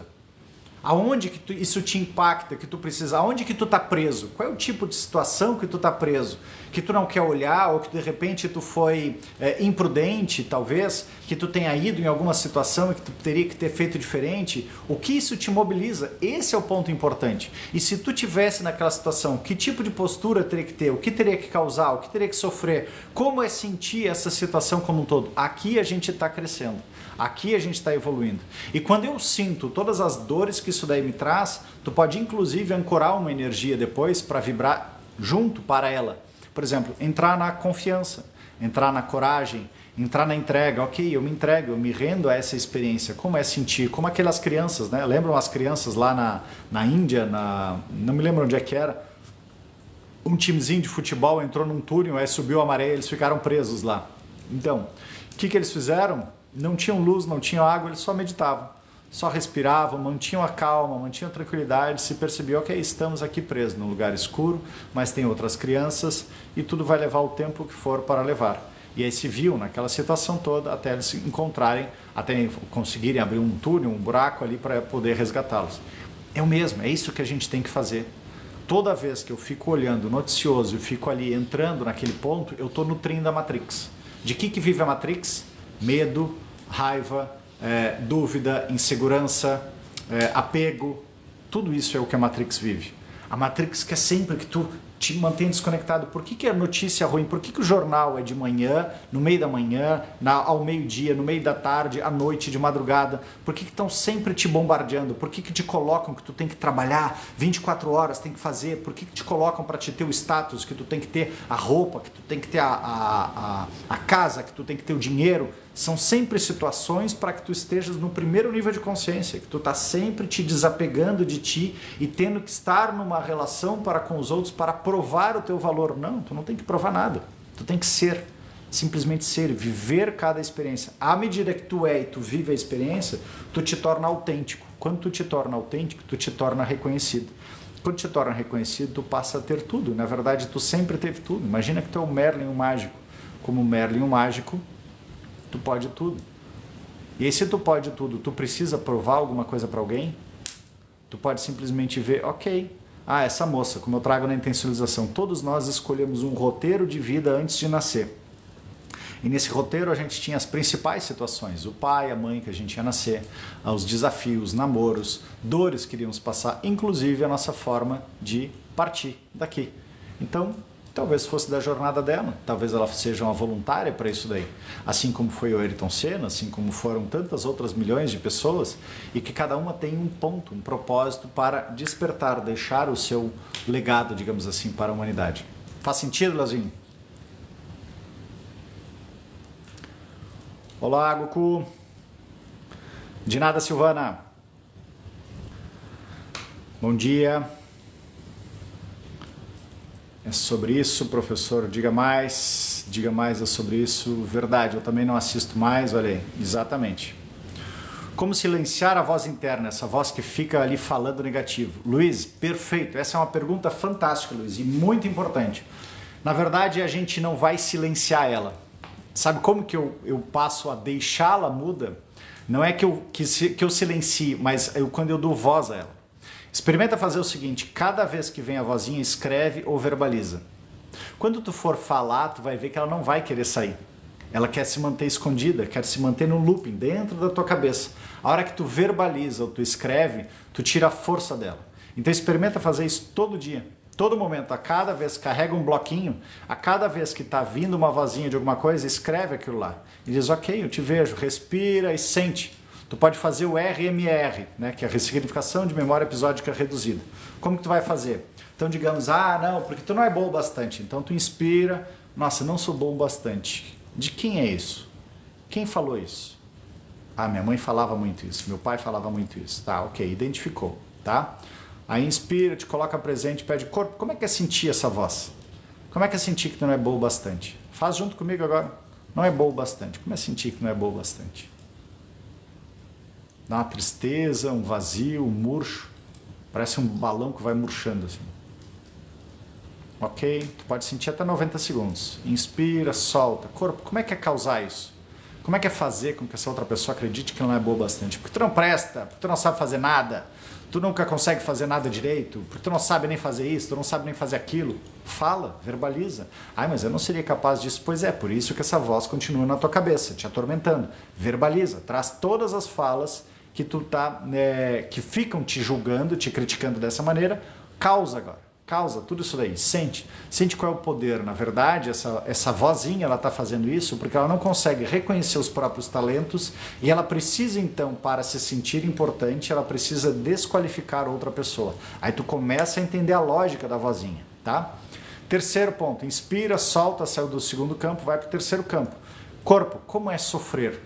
Aonde que isso te impacta, que tu precisa? Aonde que tu tá preso? Qual é o tipo de situação que tu tá preso? Que tu não quer olhar ou que de repente tu foi imprudente, talvez, que tu tenha ido em alguma situação e que tu teria que ter feito diferente? O que isso te mobiliza? Esse é o ponto importante. E se tu tivesse naquela situação, que tipo de postura teria que ter? O que teria que causar? O que teria que sofrer? Como é sentir essa situação como um todo? Aqui a gente está crescendo. Aqui a gente está evoluindo. E quando eu sinto todas as dores que isso daí me traz, tu pode inclusive ancorar uma energia depois para vibrar junto para ela. Por exemplo, entrar na confiança, entrar na coragem, entrar na entrega. Ok, eu me entrego, eu me rendo a essa experiência. Como é sentir? Como aquelas crianças, né? Lembram as crianças lá na Índia, não me lembro onde é que era, um timezinho de futebol entrou num túnel, aí subiu a maré, eles ficaram presos lá. Então, o que eles fizeram? Não tinham luz, não tinham água, eles só meditavam, só respiravam, mantinham a calma, mantinham a tranquilidade, se percebiam, ok, estamos aqui presos num lugar escuro, mas tem outras crianças e tudo vai levar o tempo que for para levar. E aí se viu naquela situação toda até eles se encontrarem, até conseguirem abrir um túnel, um buraco ali para poder resgatá-los. É o mesmo, é isso que a gente tem que fazer. Toda vez que eu fico olhando o noticioso e fico ali entrando naquele ponto, eu estou nutrindo a Matrix. De que vive a Matrix? Medo, raiva, dúvida, insegurança, apego, tudo isso é o que a Matrix vive. A Matrix quer sempre que tu te mantenha desconectado. Por que a notícia ruim? Por que o jornal é de manhã, no meio da manhã, ao meio-dia, no meio da tarde, à noite, de madrugada? Por que estão sempre te bombardeando? Por que te colocam que tu tem que trabalhar 24 horas, tem que fazer? Por que te colocam para te ter o status, que tu tem que ter a roupa, que tu tem que ter a casa, que tu tem que ter o dinheiro? São sempre situações para que tu estejas no primeiro nível de consciência, que tu está sempre te desapegando de ti e tendo que estar numa relação para com os outros para provar o teu valor. Não, tu não tem que provar nada. Tu tem que ser, simplesmente ser, viver cada experiência. À medida que tu é e tu vive a experiência, tu te torna autêntico. Quando tu te torna autêntico, tu te torna reconhecido. Quando te torna reconhecido, tu passa a ter tudo. Na verdade, tu sempre teve tudo. Imagina que tu é o Merlin, o mágico. Como o Merlin, o mágico, tu pode tudo. E aí, se tu pode tudo, tu precisa provar alguma coisa para alguém? Tu pode simplesmente ver, ok, essa moça, como eu trago na intencionalização, todos nós escolhemos um roteiro de vida antes de nascer. E nesse roteiro a gente tinha as principais situações, o pai, a mãe que a gente ia nascer, os desafios, namoros, dores que iríamos passar, inclusive a nossa forma de partir daqui. Então, talvez fosse da jornada dela, talvez ela seja uma voluntária para isso daí. Assim como foi o Ayrton Senna, assim como foram tantas outras milhões de pessoas, e que cada uma tem um ponto, um propósito para despertar, deixar o seu legado, digamos assim, para a humanidade. Faz sentido, Lazinho? Olá, Goku. De nada, Silvana. Bom dia. É sobre isso, professor, diga mais é sobre isso. Verdade, eu também não assisto mais, olha aí, exatamente. Como silenciar a voz interna, essa voz que fica ali falando negativo? Luiz, perfeito. Essa é uma pergunta fantástica, Luiz, e muito importante. Na verdade, a gente não vai silenciar ela. Sabe como que eu passo a deixá-la muda? Não é que eu silencie, mas quando eu dou voz a ela. Experimenta fazer o seguinte, cada vez que vem a vozinha, escreve ou verbaliza. Quando tu for falar, tu vai ver que ela não vai querer sair. Ela quer se manter escondida, quer se manter no looping, dentro da tua cabeça. A hora que tu verbaliza ou tu escreve, tu tira a força dela. Então experimenta fazer isso todo dia. Todo momento, a cada vez, carrega um bloquinho, a cada vez que está vindo uma vozinha de alguma coisa, escreve aquilo lá. E diz, ok, eu te vejo, respira e sente. Tu pode fazer o RMR, né, que é a ressignificação de memória episódica reduzida. Como que tu vai fazer? Então digamos, não, porque tu não é bom o bastante. Então tu inspira, nossa, não sou bom o bastante. De quem é isso? Quem falou isso? Minha mãe falava muito isso, meu pai falava muito isso. Tá, ok, identificou, tá? Aí inspira, te coloca presente, pede corpo. Como é que é sentir essa voz? Como é que é sentir que tu não é bom o bastante? Faz junto comigo agora. Não é bom o bastante. Como é sentir que não é bom o bastante? Dá uma tristeza, um vazio, um murcho. Parece um balão que vai murchando assim. Ok? Tu pode sentir até 90 segundos. Inspira, solta. Corpo, como é que é causar isso? Como é que é fazer com que essa outra pessoa acredite que não é boa bastante? Porque tu não presta, porque tu não sabe fazer nada, tu nunca consegue fazer nada direito, porque tu não sabe nem fazer isso, tu não sabe nem fazer aquilo. Fala, verbaliza. Mas eu não seria capaz disso. Pois é, por isso que essa voz continua na tua cabeça, te atormentando. Verbaliza, traz todas as falas que tu que ficam te julgando, te criticando dessa maneira. Causa agora. Causa tudo isso daí, sente qual é o poder. Na verdade, essa vozinha, ela está fazendo isso porque ela não consegue reconhecer os próprios talentos e ela precisa então, para se sentir importante, ela precisa desqualificar outra pessoa. Aí tu começa a entender a lógica da vozinha, tá? Terceiro ponto, inspira, solta, saiu do segundo campo, vai para o terceiro campo. Corpo, como é sofrer?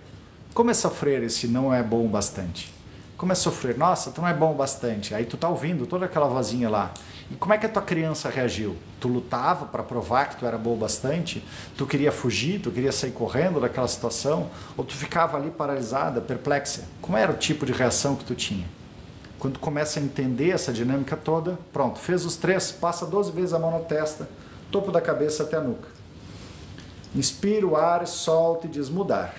Como é sofrer esse não é bom o bastante? Como é sofrer? Nossa, tu não é bom o bastante. Aí tu tá ouvindo toda aquela vozinha lá. E como é que a tua criança reagiu? Tu lutava para provar que tu era bom o bastante? Tu queria fugir? Tu queria sair correndo daquela situação? Ou tu ficava ali paralisada, perplexa? Como era o tipo de reação que tu tinha? Quando tu começa a entender essa dinâmica toda, pronto, fez os 3, passa 12 vezes a mão na testa, topo da cabeça até a nuca. Inspira o ar, solta e diz mudar.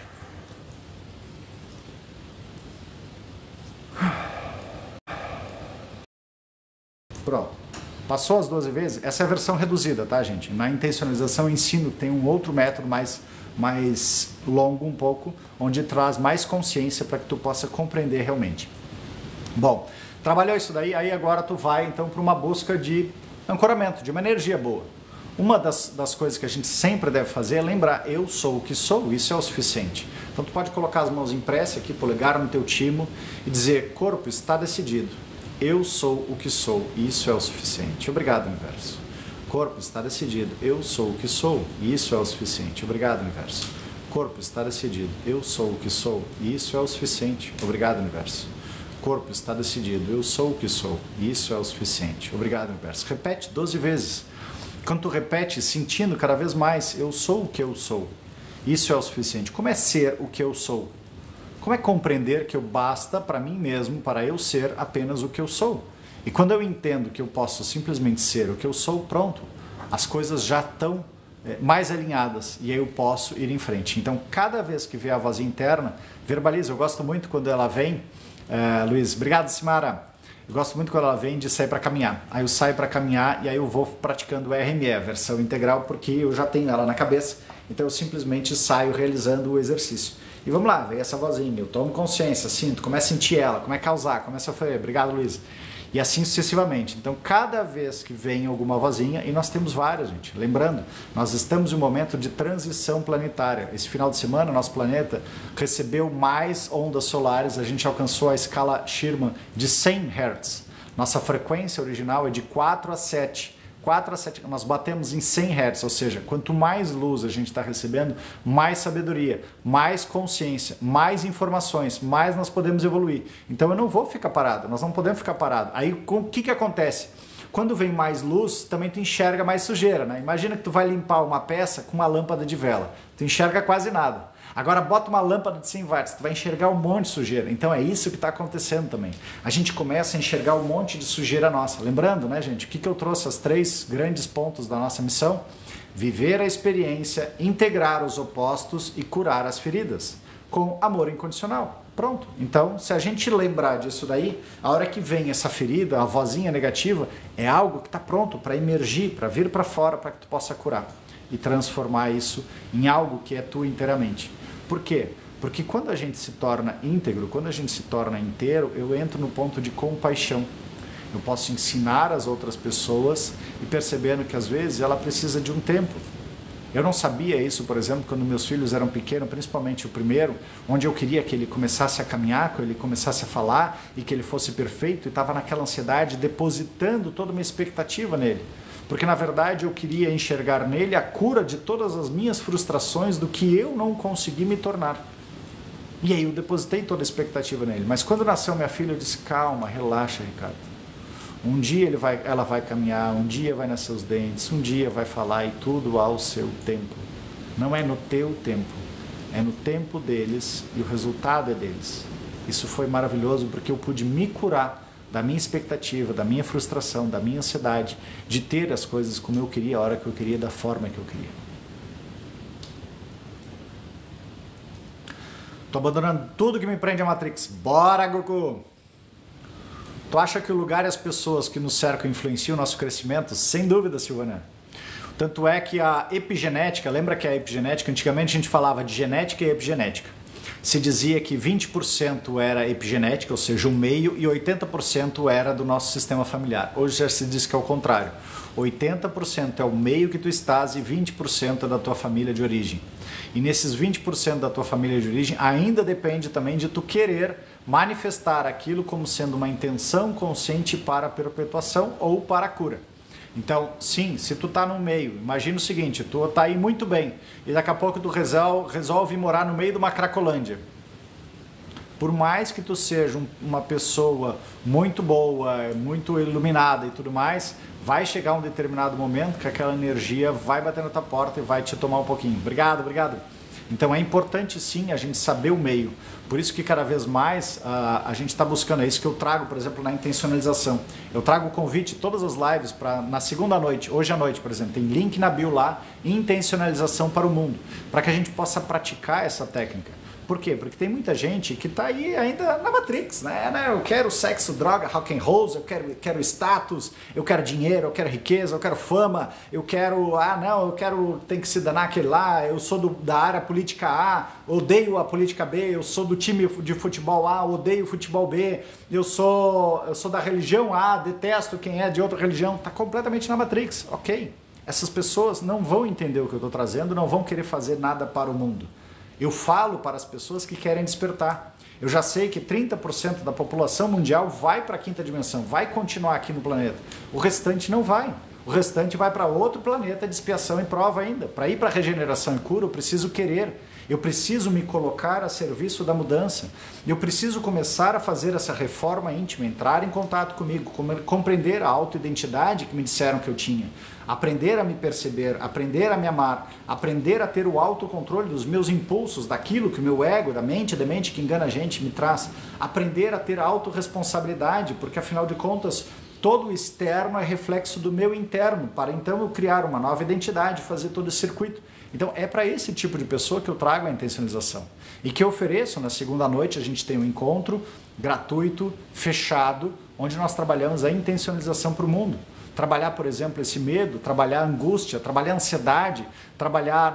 Pronto. Passou as 12 vezes? Essa é a versão reduzida, tá, gente? Na intencionalização ensino tem um outro método mais longo um pouco, onde traz mais consciência para que tu possa compreender realmente. Bom, trabalhou isso daí, aí agora tu vai então para uma busca de ancoramento, de uma energia boa. Uma das coisas que a gente sempre deve fazer é lembrar, eu sou o que sou, isso é o suficiente. Então tu pode colocar as mãos em prece aqui, polegar no teu timo e dizer, corpo, está decidido. Eu sou o que sou, isso é o suficiente. Obrigado, universo. Corpo, está decidido. Eu sou o que sou, isso é o suficiente. Obrigado, universo. Corpo, está decidido. Eu sou o que sou, isso é o suficiente. Obrigado, universo. Corpo, está decidido. Eu sou o que sou, isso é o suficiente. Obrigado, universo. Repete 12 vezes. Quando tu repete, sentindo cada vez mais, eu sou o que eu sou, isso é o suficiente. Como é ser o que eu sou? Como é compreender que eu basta para mim mesmo, para eu ser apenas o que eu sou? E quando eu entendo que eu posso simplesmente ser o que eu sou, pronto, as coisas já estão mais alinhadas e aí eu posso ir em frente. Então, cada vez que vier a voz interna, verbaliza. Eu gosto muito quando ela vem, Luiz, obrigado, Simara. Eu gosto muito quando ela vem de sair para caminhar. Aí eu saio para caminhar e aí eu vou praticando o RME, a versão integral, porque eu já tenho ela na cabeça. Então eu simplesmente saio realizando o exercício. E vamos lá, vem essa vozinha, eu tomo consciência, sinto, começo a sentir ela, começo a causar, começo a fazer, obrigado, Luiz. E assim sucessivamente. Então, cada vez que vem alguma vozinha, e nós temos várias, gente. Lembrando, nós estamos em um momento de transição planetária. Esse final de semana, nosso planeta recebeu mais ondas solares, a gente alcançou a escala Sherman de 100 Hz. Nossa frequência original é de 4 a 7. 4 a 7, nós batemos em 100 Hz, ou seja, quanto mais luz a gente está recebendo, mais sabedoria, mais consciência, mais informações, mais nós podemos evoluir. Então eu não vou ficar parado, nós não podemos ficar parado. Aí o que acontece? Quando vem mais luz, também tu enxerga mais sujeira, né? Imagina que tu vai limpar uma peça com uma lâmpada de vela, tu enxerga quase nada. Agora bota uma lâmpada de 100 watts, tu vai enxergar um monte de sujeira. Então é isso que está acontecendo também. A gente começa a enxergar um monte de sujeira nossa. Lembrando, né, gente, o que eu trouxe, as 3 grandes pontos da nossa missão? Viver a experiência, integrar os opostos e curar as feridas com amor incondicional. Pronto. Então, se a gente lembrar disso daí, a hora que vem essa ferida, a vozinha negativa, é algo que está pronto para emergir, para vir para fora, para que tu possa curar e transformar isso em algo que é tu inteiramente. Por quê? Porque quando a gente se torna íntegro, quando a gente se torna inteiro, eu entro no ponto de compaixão. Eu posso ensinar as outras pessoas e percebendo que às vezes ela precisa de um tempo. Eu não sabia isso, por exemplo, quando meus filhos eram pequenos, principalmente o primeiro, onde eu queria que ele começasse a caminhar, que ele começasse a falar e que ele fosse perfeito, e estava naquela ansiedade, depositando toda uma expectativa nele. Porque na verdade eu queria enxergar nele a cura de todas as minhas frustrações do que eu não consegui me tornar. E aí eu depositei toda a expectativa nele. Mas quando nasceu minha filha, eu disse, calma, relaxa, Ricardo. Um dia ela vai caminhar, um dia vai nascer os dentes, um dia vai falar e tudo ao seu tempo. Não é no teu tempo, é no tempo deles e o resultado é deles. Isso foi maravilhoso porque eu pude me curar da minha expectativa, da minha frustração, da minha ansiedade, de ter as coisas como eu queria, a hora que eu queria, da forma que eu queria. Tô abandonando tudo que me prende a Matrix. Bora, Goku! Tu acha que o lugar e as pessoas que nos cercam influenciam o nosso crescimento? Sem dúvida, Silvana. Tanto é que a epigenética, lembra que a epigenética, antigamente a gente falava de genética e epigenética. Se dizia que 20% era epigenética, ou seja, o meio, e 80% era do nosso sistema familiar. Hoje já se diz que é o contrário. 80% é o meio que tu estás e 20% é da tua família de origem. E nesses 20% da tua família de origem ainda depende também de tu querer manifestar aquilo como sendo uma intenção consciente para a perpetuação ou para a cura. Então, sim, se tu tá no meio, imagina o seguinte, tu tá aí muito bem e daqui a pouco tu resolve morar no meio de uma Cracolândia. Por mais que tu seja uma pessoa muito boa, muito iluminada e tudo mais, vai chegar um determinado momento que aquela energia vai bater na tua porta e vai te tomar um pouquinho. Obrigado, obrigado. Então é importante sim a gente saber o meio. Por isso que cada vez mais a gente está buscando, é isso que eu trago, por exemplo, na intencionalização. Eu trago o convite, todas as lives, na segunda noite, hoje à noite, por exemplo, tem link na bio lá, intencionalização para o mundo, para que a gente possa praticar essa técnica. Por quê? Porque tem muita gente que está aí ainda na Matrix, né? Eu quero sexo, droga, rock and roll, eu quero status, eu quero dinheiro, eu quero riqueza, eu quero fama, eu quero, tem que se danar aquele lá, eu sou da área política A, odeio a política B, eu sou do time de futebol A, odeio o futebol B, eu sou da religião A, detesto quem é de outra religião, está completamente na Matrix, ok? Essas pessoas não vão entender o que eu estou trazendo, não vão querer fazer nada para o mundo. Eu falo para as pessoas que querem despertar. Eu já sei que 30% da população mundial vai para a quinta dimensão, vai continuar aqui no planeta. O restante não vai. O restante vai para outro planeta de expiação e prova ainda. Para ir para a regeneração e cura, eu preciso querer. Eu preciso me colocar a serviço da mudança. Eu preciso começar a fazer essa reforma íntima, entrar em contato comigo, compreender a autoidentidade que me disseram que eu tinha, aprender a me perceber, aprender a me amar, aprender a ter o autocontrole dos meus impulsos, daquilo que o meu ego, da mente que engana a gente, me traz, aprender a ter autorresponsabilidade, porque afinal de contas, todo o externo é reflexo do meu interno, para então eu criar uma nova identidade, fazer todo esse circuito. Então é para esse tipo de pessoa que eu trago a intencionalização. E que eu ofereço, na segunda noite a gente tem um encontro gratuito, fechado, onde nós trabalhamos a intencionalização para o mundo. Trabalhar, por exemplo, esse medo, trabalhar a angústia, trabalhar a ansiedade,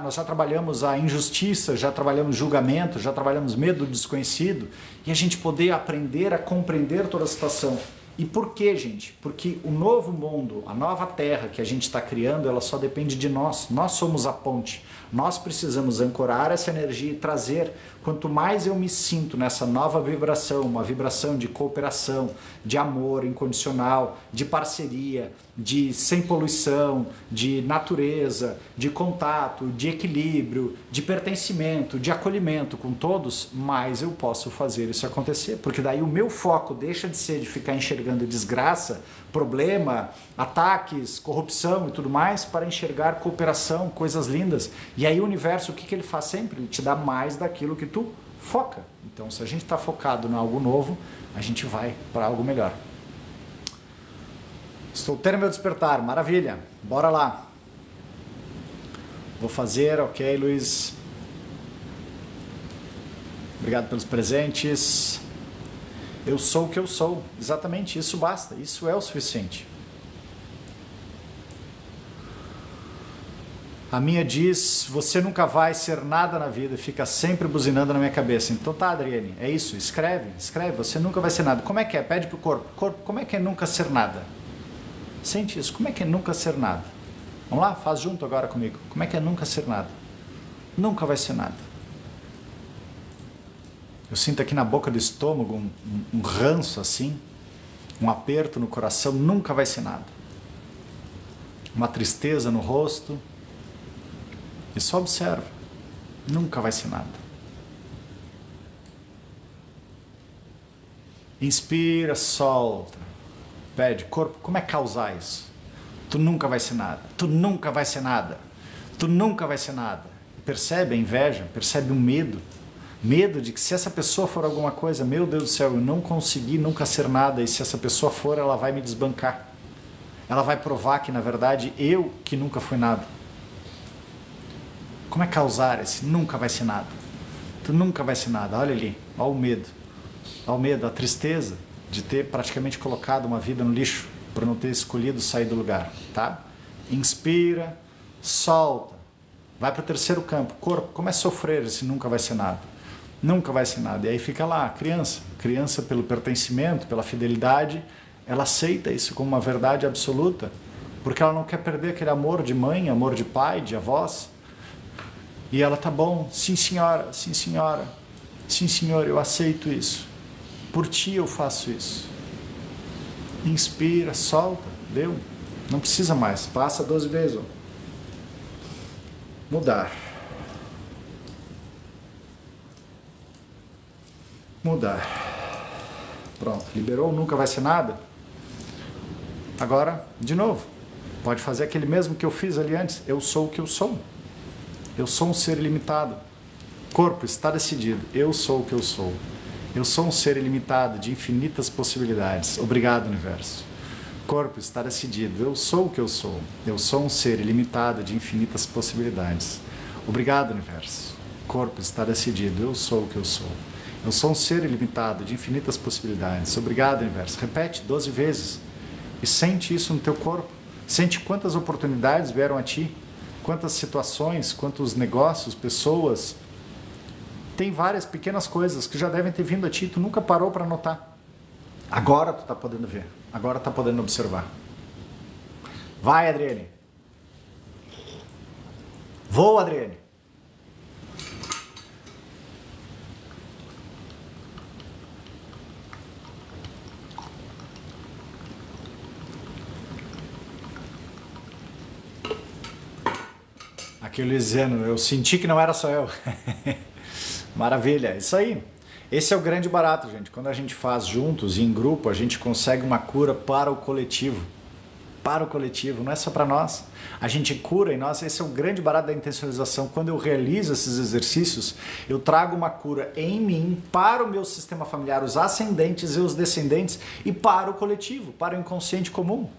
nós já trabalhamos a injustiça, já trabalhamos julgamento, já trabalhamos medo do desconhecido, e a gente poder aprender a compreender toda a situação. E por quê, gente? Porque o novo mundo, a nova terra que a gente está criando, ela só depende de nós. Nós somos a ponte. Nós precisamos ancorar essa energia e trazer. Quanto mais eu me sinto nessa nova vibração, uma vibração de cooperação, de amor incondicional, de parceria, de sem poluição, de natureza, de contato, de equilíbrio, de pertencimento, de acolhimento com todos, mais eu posso fazer isso acontecer. Porque daí o meu foco deixa de ser de ficar enxergando desgraça, problema, ataques, corrupção e tudo mais, para enxergar cooperação, coisas lindas. E aí o universo, o que ele faz sempre? Ele te dá mais daquilo que tu foca. Então, se a gente está focado em algo novo, a gente vai para algo melhor. Estou tendo meu despertar, maravilha, bora lá. Vou fazer, ok, Luiz. Obrigado pelos presentes. Eu sou o que eu sou, exatamente, isso basta, isso é o suficiente. A minha diz, você nunca vai ser nada na vida, fica sempre buzinando na minha cabeça. Então tá, Adriane, é isso, escreve, você nunca vai ser nada. Como é que é? Pede pro corpo, como é que é nunca ser nada? Sente isso, como é que é nunca ser nada? Vamos lá, faz junto agora comigo. Como é que é nunca ser nada? Nunca vai ser nada. Eu sinto aqui na boca do estômago um ranço assim, um aperto no coração, nunca vai ser nada. Uma tristeza no rosto. E só observa, nunca vai ser nada. Inspira, solta. Pede, corpo, como é causar isso? Tu nunca vai ser nada, tu nunca vai ser nada, tu nunca vai ser nada. Percebe a inveja, percebe o medo. Medo de que se essa pessoa for alguma coisa, meu Deus do céu, eu não consegui nunca ser nada, e se essa pessoa for, ela vai me desbancar. Ela vai provar que, na verdade, eu que nunca fui nada. Como é causar esse nunca vai ser nada? Tu nunca vai ser nada, olha ali, olha o medo. Olha o medo, a tristeza de ter praticamente colocado uma vida no lixo por não ter escolhido sair do lugar, tá? Inspira, solta, vai para o terceiro campo, corpo, como é sofrer esse nunca vai ser nada? Nunca vai ser nada. E aí fica lá, criança pelo pertencimento, pela fidelidade, ela aceita isso como uma verdade absoluta, porque ela não quer perder aquele amor de mãe, amor de pai, de avós. E ela, tá bom, sim senhora, sim senhora, sim senhor, eu aceito isso. Por ti eu faço isso. Inspira, solta, deu. Não precisa mais, passa 12 vezes. Ó. Mudar. Mudar. Pronto, liberou, nunca vai ser nada. Agora, de novo, pode fazer aquele mesmo que eu fiz ali antes. Eu sou o que eu sou. Eu sou um ser ilimitado. Corpo, está decidido. Eu sou o que eu sou. Eu sou um ser ilimitado, de infinitas possibilidades. Obrigado, universo. Corpo, está decidido. Eu sou o que eu sou. Eu sou um ser ilimitado, de infinitas possibilidades. Obrigado, universo. Corpo, está decidido. Eu sou o que eu sou. Eu sou um ser ilimitado, de infinitas possibilidades. Obrigado, universo. Repete 12 vezes. E sente isso no teu corpo. Sente quantas oportunidades vieram a ti. Quantas situações, quantos negócios, pessoas. Tem várias pequenas coisas que já devem ter vindo a ti, tu nunca parou para notar. Agora tu tá podendo ver, agora tá podendo observar. Vai, Adriane. Voa, Adriane. Aqui o Lisiano, eu senti que não era só eu. Maravilha, isso aí. Esse é o grande barato, gente. Quando a gente faz juntos e em grupo, a gente consegue uma cura para o coletivo. Para o coletivo, não é só para nós. A gente cura em nós, esse é o grande barato da intencionalização. Quando eu realizo esses exercícios, eu trago uma cura em mim, para o meu sistema familiar, os ascendentes e os descendentes, e para o coletivo, para o inconsciente comum.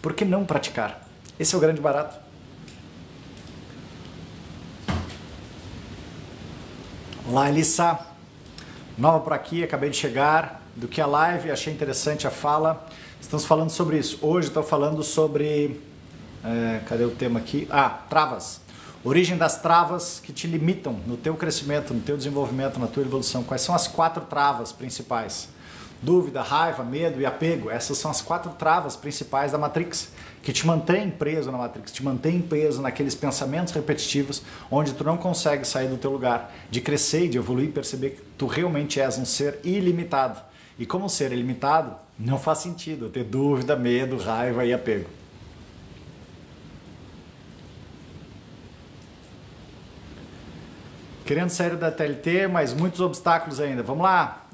Por que não praticar? Esse é o grande barato. Olá, Elissa. Nova por aqui, acabei de chegar. Do que a live, achei interessante a fala. Estamos falando sobre isso. Hoje estou falando sobre... cadê o tema aqui? Travas. Origem das travas que te limitam no teu crescimento, no teu desenvolvimento, na tua evolução. Quais são as 4 travas principais? Dúvida, raiva, medo e apego. Essas são as 4 travas principais da Matrix, que te mantém preso na Matrix, te mantém preso naqueles pensamentos repetitivos, onde tu não consegue sair do teu lugar, de crescer e de evoluir, perceber que tu realmente és um ser ilimitado. E como um ser ilimitado, não faz sentido ter dúvida, medo, raiva e apego. Querendo sair da TLT, mas muitos obstáculos ainda. Vamos lá.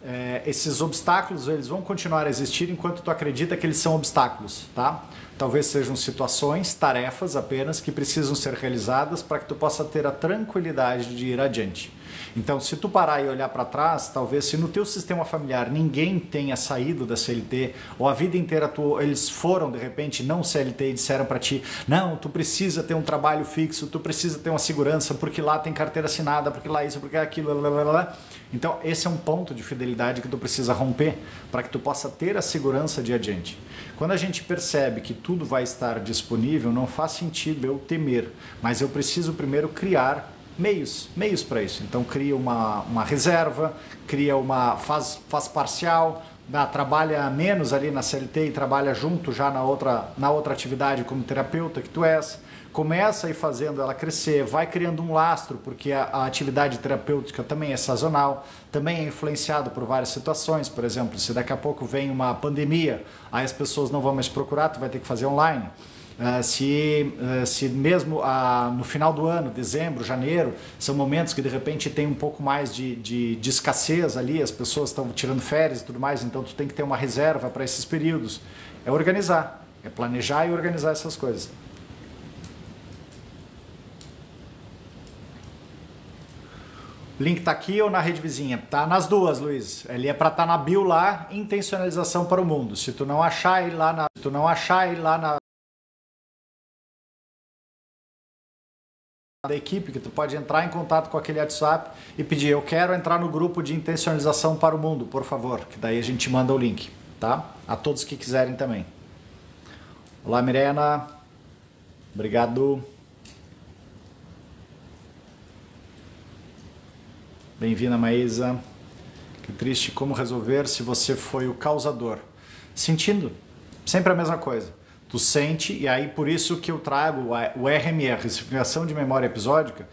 Esses obstáculos eles vão continuar a existir enquanto tu acredita que eles são obstáculos, tá? Talvez sejam situações, tarefas apenas que precisam ser realizadas para que tu possa ter a tranquilidade de ir adiante. Então, se tu parar e olhar para trás, talvez se no teu sistema familiar ninguém tenha saído da CLT ou a vida inteira eles foram de repente não CLT e disseram para ti, não, tu precisa ter um trabalho fixo, tu precisa ter uma segurança porque lá tem carteira assinada, porque lá isso, porque aquilo, blá, blá, blá. Então, esse é um ponto de fidelidade que tu precisa romper para que tu possa ter a segurança de adiante. Quando a gente percebe que tudo vai estar disponível, não faz sentido eu temer, mas eu preciso primeiro criar meios para isso. Então cria uma reserva, faz parcial, trabalha menos ali na CLT e trabalha junto já na outra atividade como terapeuta que tu és. Começa a ir fazendo ela crescer, vai criando um lastro, porque a atividade terapêutica também é sazonal, também é influenciado por várias situações. Por exemplo, se daqui a pouco vem uma pandemia, aí as pessoas não vão mais procurar, tu vai ter que fazer online. Se mesmo no final do ano, dezembro, janeiro, são momentos que de repente tem um pouco mais de escassez ali, as pessoas estão tirando férias e tudo mais, então tu tem que ter uma reserva para esses períodos. É organizar, é planejar e organizar essas coisas. O link tá aqui ou na rede vizinha? Tá nas duas, Luiz. Ele é para estar na bio lá, intencionalização para o mundo. Se tu não achar ele lá na da equipe, que tu pode entrar em contato com aquele WhatsApp e pedir, eu quero entrar no grupo de intencionalização para o mundo, por favor, que daí a gente manda o link, tá? A todos que quiserem também. Olá, Mirena. Obrigado. Bem-vinda, Maísa. Que triste, como resolver se você foi o causador? Sentindo, sempre a mesma coisa. Tu sente, e aí por isso que eu trago o RMR, Ressignificação de Memória Episódica,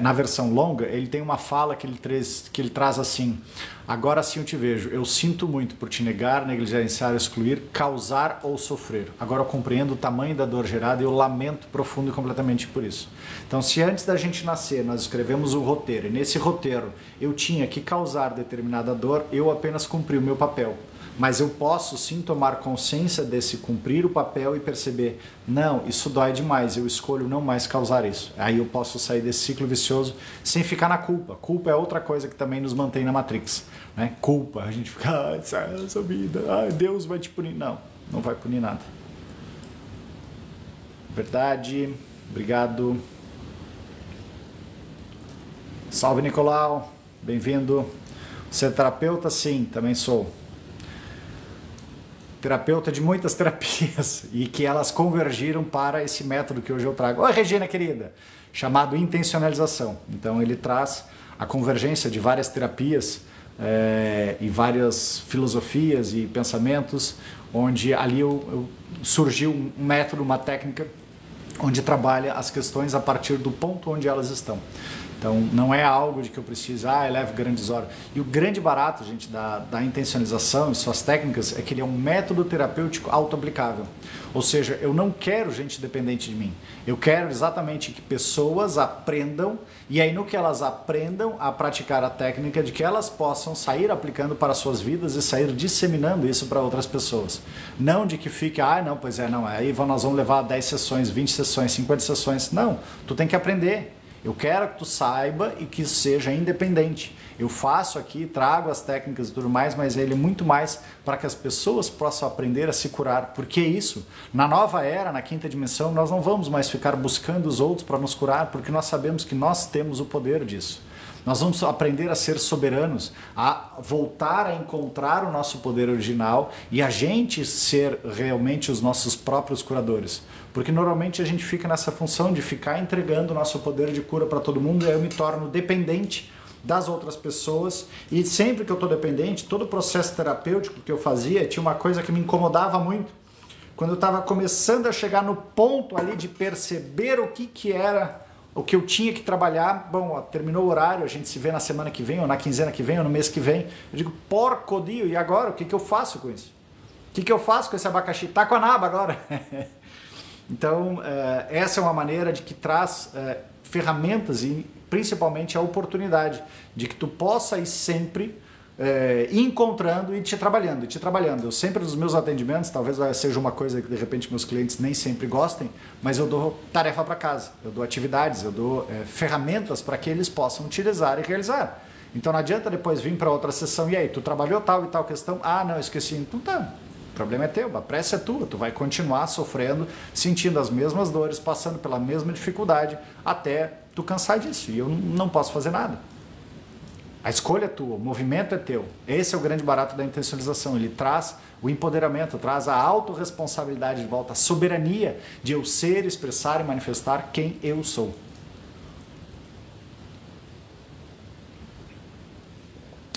na versão longa, ele tem uma fala que ele traz assim, agora sim eu te vejo, eu sinto muito por te negar, negligenciar, excluir, causar ou sofrer. Agora eu compreendo o tamanho da dor gerada e eu lamento profundo e completamente por isso. Então, se antes da gente nascer nós escrevemos um roteiro, e nesse roteiro eu tinha que causar determinada dor, eu apenas cumpri o meu papel. Mas eu posso sim tomar consciência desse cumprir o papel e perceber, não, isso dói demais, eu escolho não mais causar isso. Aí eu posso sair desse ciclo vicioso sem ficar na culpa. Culpa é outra coisa que também nos mantém na Matrix, né? Culpa, a gente fica, essa vida, Deus vai te punir. Não, não vai punir nada. Verdade, obrigado. Salve, Nicolau, bem-vindo. Você é terapeuta? Sim, também sou. Terapeuta de muitas terapias e que elas convergiram para esse método que hoje eu trago. Oi, Regina, querida! Chamado intencionalização. Então, ele traz a convergência de várias terapias e várias filosofias e pensamentos, onde ali surgiu um método, uma técnica, onde trabalha as questões a partir do ponto onde elas estão. Então, não é algo de que eu preciso, eleve grandes horas. E o grande barato, gente, da intencionalização e suas técnicas é que ele é um método terapêutico auto-aplicável. Ou seja, eu não quero gente dependente de mim. Eu quero exatamente que pessoas aprendam e aí no que elas aprendam a praticar a técnica de que elas possam sair aplicando para suas vidas e sair disseminando isso para outras pessoas. Não de que fique, aí nós vamos levar 10 sessões, 20 sessões, 50 sessões. Não, tu tem que aprender. Eu quero que tu saiba e que isso seja independente. Eu faço aqui, trago as técnicas e tudo mais, mas ele é muito mais para que as pessoas possam aprender a se curar. Porque isso, na nova era, na quinta dimensão, nós não vamos mais ficar buscando os outros para nos curar, porque nós sabemos que nós temos o poder disso. Nós vamos aprender a ser soberanos, a voltar a encontrar o nosso poder original e a gente ser realmente os nossos próprios curadores. Porque normalmente a gente fica nessa função de ficar entregando o nosso poder de cura para todo mundo e aí eu me torno dependente das outras pessoas e sempre que eu estou dependente, todo o processo terapêutico que eu fazia tinha uma coisa que me incomodava muito. Quando eu estava começando a chegar no ponto ali de perceber o que era o que eu tinha que trabalhar, bom, ó, terminou o horário, a gente se vê na semana que vem, ou na quinzena que vem, ou no mês que vem. Eu digo, porcodio, e agora? O que eu faço com isso? O que eu faço com esse abacaxi? Tá com a naba agora. Então, essa é uma maneira de que traz ferramentas e principalmente a oportunidade de que tu possa ir sempre encontrando e te trabalhando. Eu sempre nos meus atendimentos, talvez seja uma coisa que de repente meus clientes nem sempre gostem, mas eu dou tarefa para casa, eu dou atividades, eu dou ferramentas para que eles possam utilizar e realizar. Então não adianta depois vir para outra sessão, e aí, tu trabalhou tal e tal questão? Ah, não, esqueci. Então tá, o problema é teu, a pressa é tua, tu vai continuar sofrendo, sentindo as mesmas dores, passando pela mesma dificuldade, até tu cansar disso, e eu não posso fazer nada. A escolha é tua, o movimento é teu. Esse é o grande barato da intencionalização. Ele traz o empoderamento, traz a autorresponsabilidade de volta, a soberania de eu ser, expressar e manifestar quem eu sou.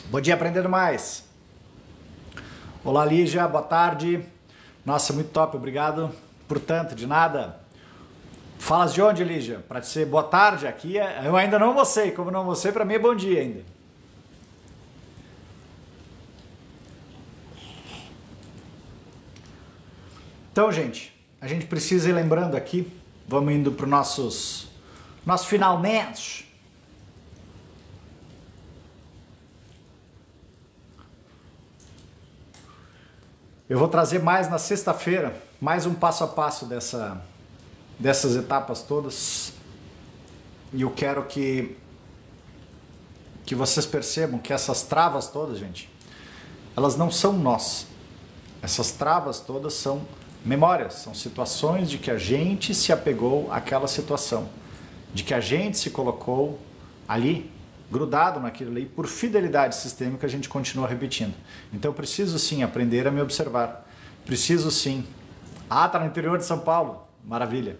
Bom dia, aprendendo mais. Olá, Lígia, boa tarde. Nossa, muito top, obrigado por tanto, de nada. Falas de onde, Lígia? Para ser boa tarde, aqui eu ainda não almocei, como não almocei, para mim é bom dia ainda. Então, gente, a gente precisa ir lembrando aqui, vamos indo para o nosso finalmente. Eu vou trazer mais na sexta-feira, mais um passo a passo dessas etapas todas. E eu quero que vocês percebam que essas travas todas, gente, elas não são nós. Essas travas todas são memórias, são situações de que a gente se apegou àquela situação, de que a gente se colocou ali, grudado naquilo ali, por fidelidade sistêmica a gente continua repetindo. Então eu preciso sim aprender a me observar, preciso sim, tá no interior de São Paulo, maravilha,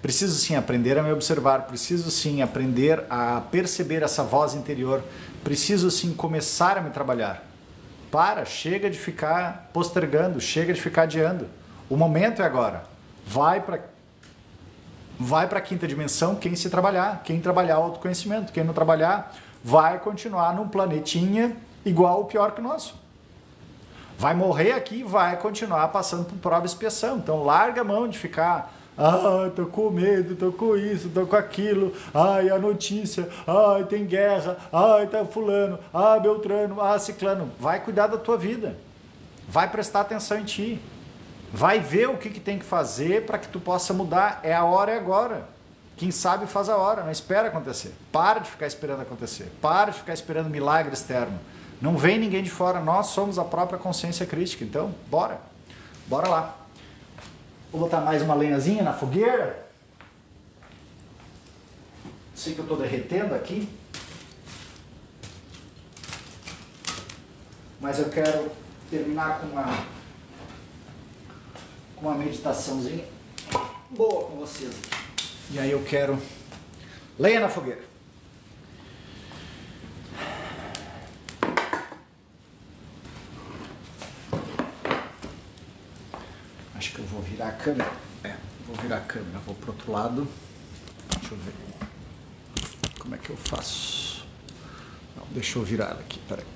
preciso sim aprender a me observar, preciso sim aprender a perceber essa voz interior, preciso sim começar a me trabalhar. Chega de ficar postergando, chega de ficar adiando. O momento é agora. Vai para a quinta dimensão quem se trabalhar, quem trabalhar o autoconhecimento. Quem não trabalhar vai continuar num planetinha igual o pior que o nosso. Vai morrer aqui e vai continuar passando por prova e expiação. Então larga a mão de ficar, tô com medo, tô com isso, tô com aquilo, a notícia, tem guerra, tá fulano, beltrano, ciclano. Vai cuidar da tua vida. Vai prestar atenção em ti. Vai ver o que tem que fazer para que tu possa mudar. É a hora, é agora. Quem sabe faz a hora, não espera acontecer. Para de ficar esperando acontecer. Para de ficar esperando milagre externo. Não vem ninguém de fora, nós somos a própria consciência crítica. Então, bora. Bora lá. Vou botar mais uma lenhazinha na fogueira. Sei que eu estou derretendo aqui. Mas eu quero terminar com uma meditaçãozinha boa com vocês aqui. E aí eu quero lenha na fogueira. Acho que eu vou virar a câmera. Vou virar a câmera, vou pro outro lado. Deixa eu ver como é que eu faço. Não, deixa eu virar ela aqui, peraí.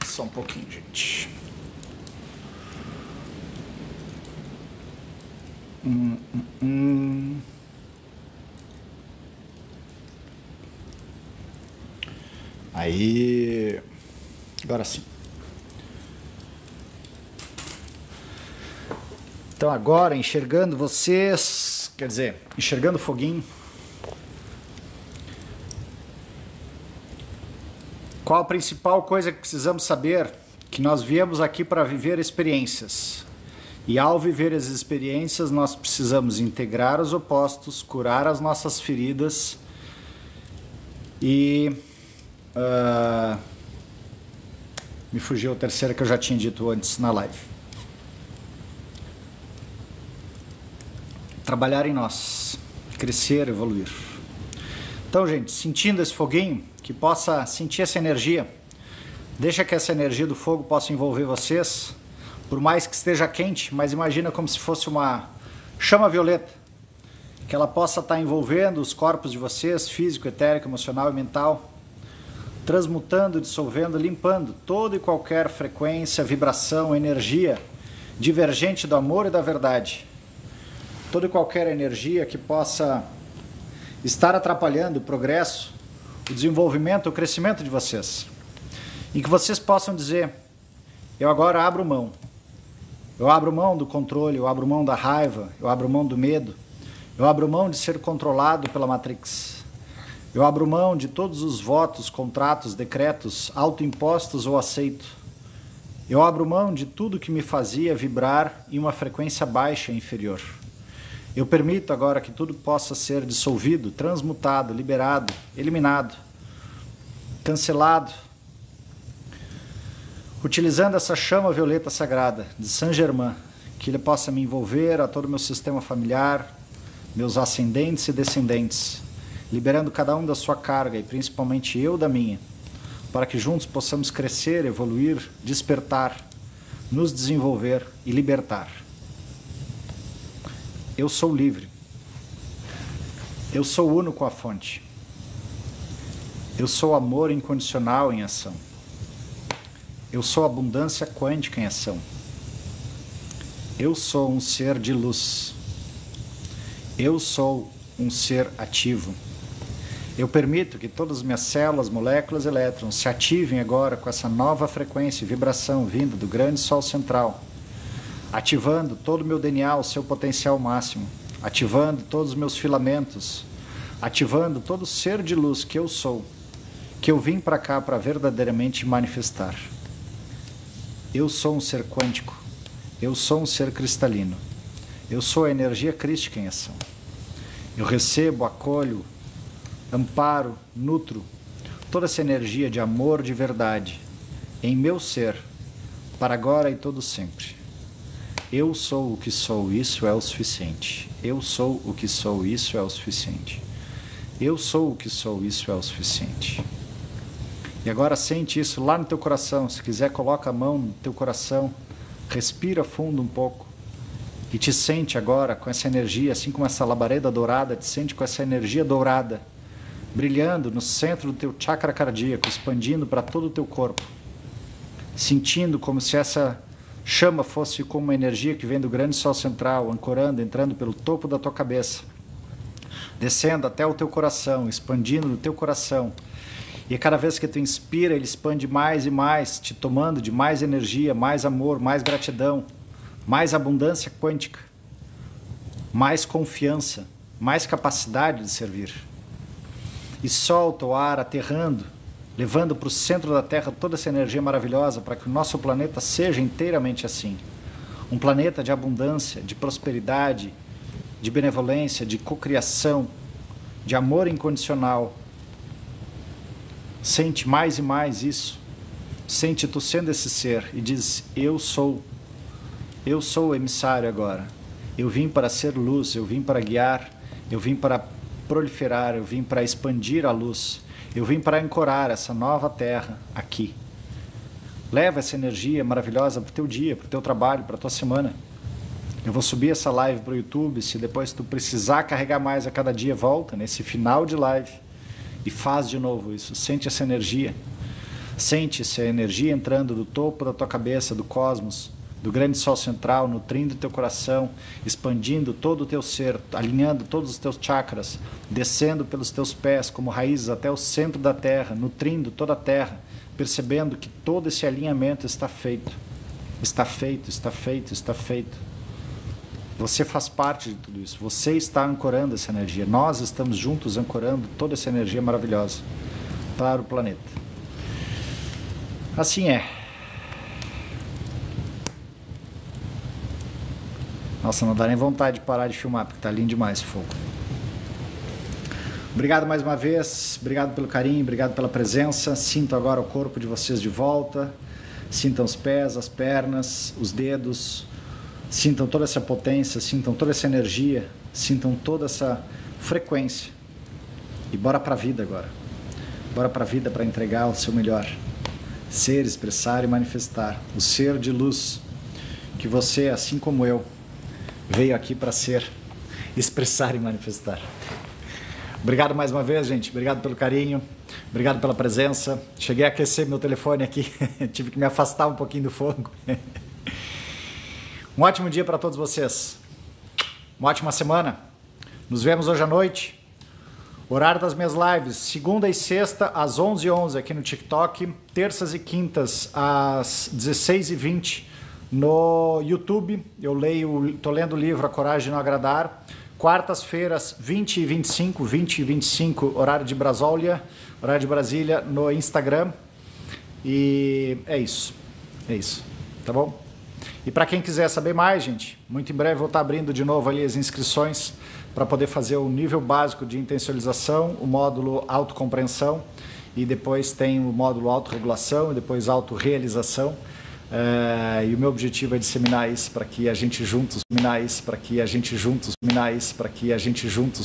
Só um pouquinho, gente. Aí, agora sim. Então agora, enxergando vocês, quer dizer, enxergando o foguinho, qual a principal coisa que precisamos saber? Que nós viemos aqui para viver experiências. E ao viver as experiências, nós precisamos integrar os opostos, curar as nossas feridas e... me fugiu a terceira que eu já tinha dito antes na live. Trabalhar em nós, crescer, evoluir. Então, gente, sentindo esse foguinho, que possa sentir essa energia, deixa que essa energia do fogo possa envolver vocês. Por mais que esteja quente, mas imagina como se fosse uma chama violeta que ela possa estar envolvendo os corpos de vocês, físico, etérico, emocional e mental, transmutando, dissolvendo, limpando toda e qualquer frequência, vibração, energia divergente do amor e da verdade. Toda e qualquer energia que possa estar atrapalhando o progresso, o desenvolvimento, o crescimento de vocês. E que vocês possam dizer: eu agora abro mão. Eu abro mão do controle, eu abro mão da raiva, eu abro mão do medo, eu abro mão de ser controlado pela Matrix. Eu abro mão de todos os votos, contratos, decretos, autoimpostos ou aceito. Eu abro mão de tudo que me fazia vibrar em uma frequência baixa e inferior. Eu permito agora que tudo possa ser dissolvido, transmutado, liberado, eliminado, cancelado, utilizando essa chama violeta sagrada de Saint Germain, que ele possa me envolver a todo o meu sistema familiar, meus ascendentes e descendentes, liberando cada um da sua carga e principalmente eu da minha, para que juntos possamos crescer, evoluir, despertar, nos desenvolver e libertar. Eu sou livre. Eu sou uno com a fonte. Eu sou amor incondicional em ação. Eu sou abundância quântica em ação. Eu sou um ser de luz. Eu sou um ser ativo. Eu permito que todas as minhas células, moléculas, elétrons se ativem agora com essa nova frequência e vibração vinda do grande Sol central, ativando todo o meu DNA, o seu potencial máximo, ativando todos os meus filamentos, ativando todo o ser de luz que eu sou, que eu vim para cá para verdadeiramente manifestar. Eu sou um ser quântico, eu sou um ser cristalino, eu sou a energia crística em ação. Eu recebo, acolho, amparo, nutro toda essa energia de amor de verdade em meu ser, para agora e todo sempre. Eu sou o que sou, isso é o suficiente. Eu sou o que sou, isso é o suficiente. Eu sou o que sou, isso é o suficiente. E agora sente isso lá no teu coração. Se quiser, coloca a mão no teu coração, respira fundo um pouco e te sente agora com essa energia, assim como essa labareda dourada, te sente com essa energia dourada, brilhando no centro do teu chakra cardíaco, expandindo para todo o teu corpo, sentindo como se essa chama fosse como uma energia que vem do grande Sol central, ancorando, entrando pelo topo da tua cabeça, descendo até o teu coração, expandindo no teu coração. E cada vez que tu inspira, ele expande mais e mais, te tomando de mais energia, mais amor, mais gratidão, mais abundância quântica, mais confiança, mais capacidade de servir. E solta o ar aterrando, levando para o centro da Terra toda essa energia maravilhosa para que o nosso planeta seja inteiramente assim. Um planeta de abundância, de prosperidade, de benevolência, de cocriação, de amor incondicional. Sente mais e mais isso. Sente tu sendo esse ser e diz: eu sou o emissário agora. Eu vim para ser luz, eu vim para guiar, eu vim para proliferar, eu vim para expandir a luz, eu vim para ancorar essa nova terra aqui. Leva essa energia maravilhosa para o teu dia, para o teu trabalho, para a tua semana. Eu vou subir essa live para o YouTube, se depois tu precisar carregar mais a cada dia, volta nesse final de live e faz de novo isso. Sente essa energia, sente essa energia entrando do topo da tua cabeça, do cosmos, do grande Sol central, nutrindo o teu coração, expandindo todo o teu ser, alinhando todos os teus chakras, descendo pelos teus pés como raízes até o centro da Terra, nutrindo toda a Terra, percebendo que todo esse alinhamento está feito. Está feito, está feito, está feito. Você faz parte de tudo isso. Você está ancorando essa energia. Nós estamos juntos ancorando toda essa energia maravilhosa para o planeta. Assim é. Nossa, não dá nem vontade de parar de filmar, porque tá lindo demais esse fogo. Obrigado mais uma vez, obrigado pelo carinho, obrigado pela presença. Sinto agora o corpo de vocês de volta. Sintam os pés, as pernas, os dedos. Sintam toda essa potência, sintam toda essa energia, sintam toda essa frequência. E bora pra vida agora. Bora pra vida para entregar o seu melhor. Ser, expressar e manifestar. O ser de luz que você, assim como eu, veio aqui para ser. expressar e manifestar. Obrigado mais uma vez, gente. Obrigado pelo carinho. Obrigado pela presença. Cheguei a aquecer meu telefone aqui. Tive que me afastar um pouquinho do fogo. Um ótimo dia para todos vocês. Uma ótima semana. Nos vemos hoje à noite. Horário das minhas lives, segunda e sexta às 11h11 aqui no TikTok, terças e quintas às 16h20 no YouTube. Eu tô lendo o livro A Coragem de Não Agradar. Quartas-feiras, 20h25, horário de Brasília, no Instagram. E é isso, tá bom? E para quem quiser saber mais, gente, muito em breve vou estar abrindo de novo ali as inscrições para poder fazer o nível básico de intencionalização, o módulo autocompreensão, e depois tem o módulo autorregulação e depois autorrealização. E o meu objetivo é disseminar isso para que a gente juntos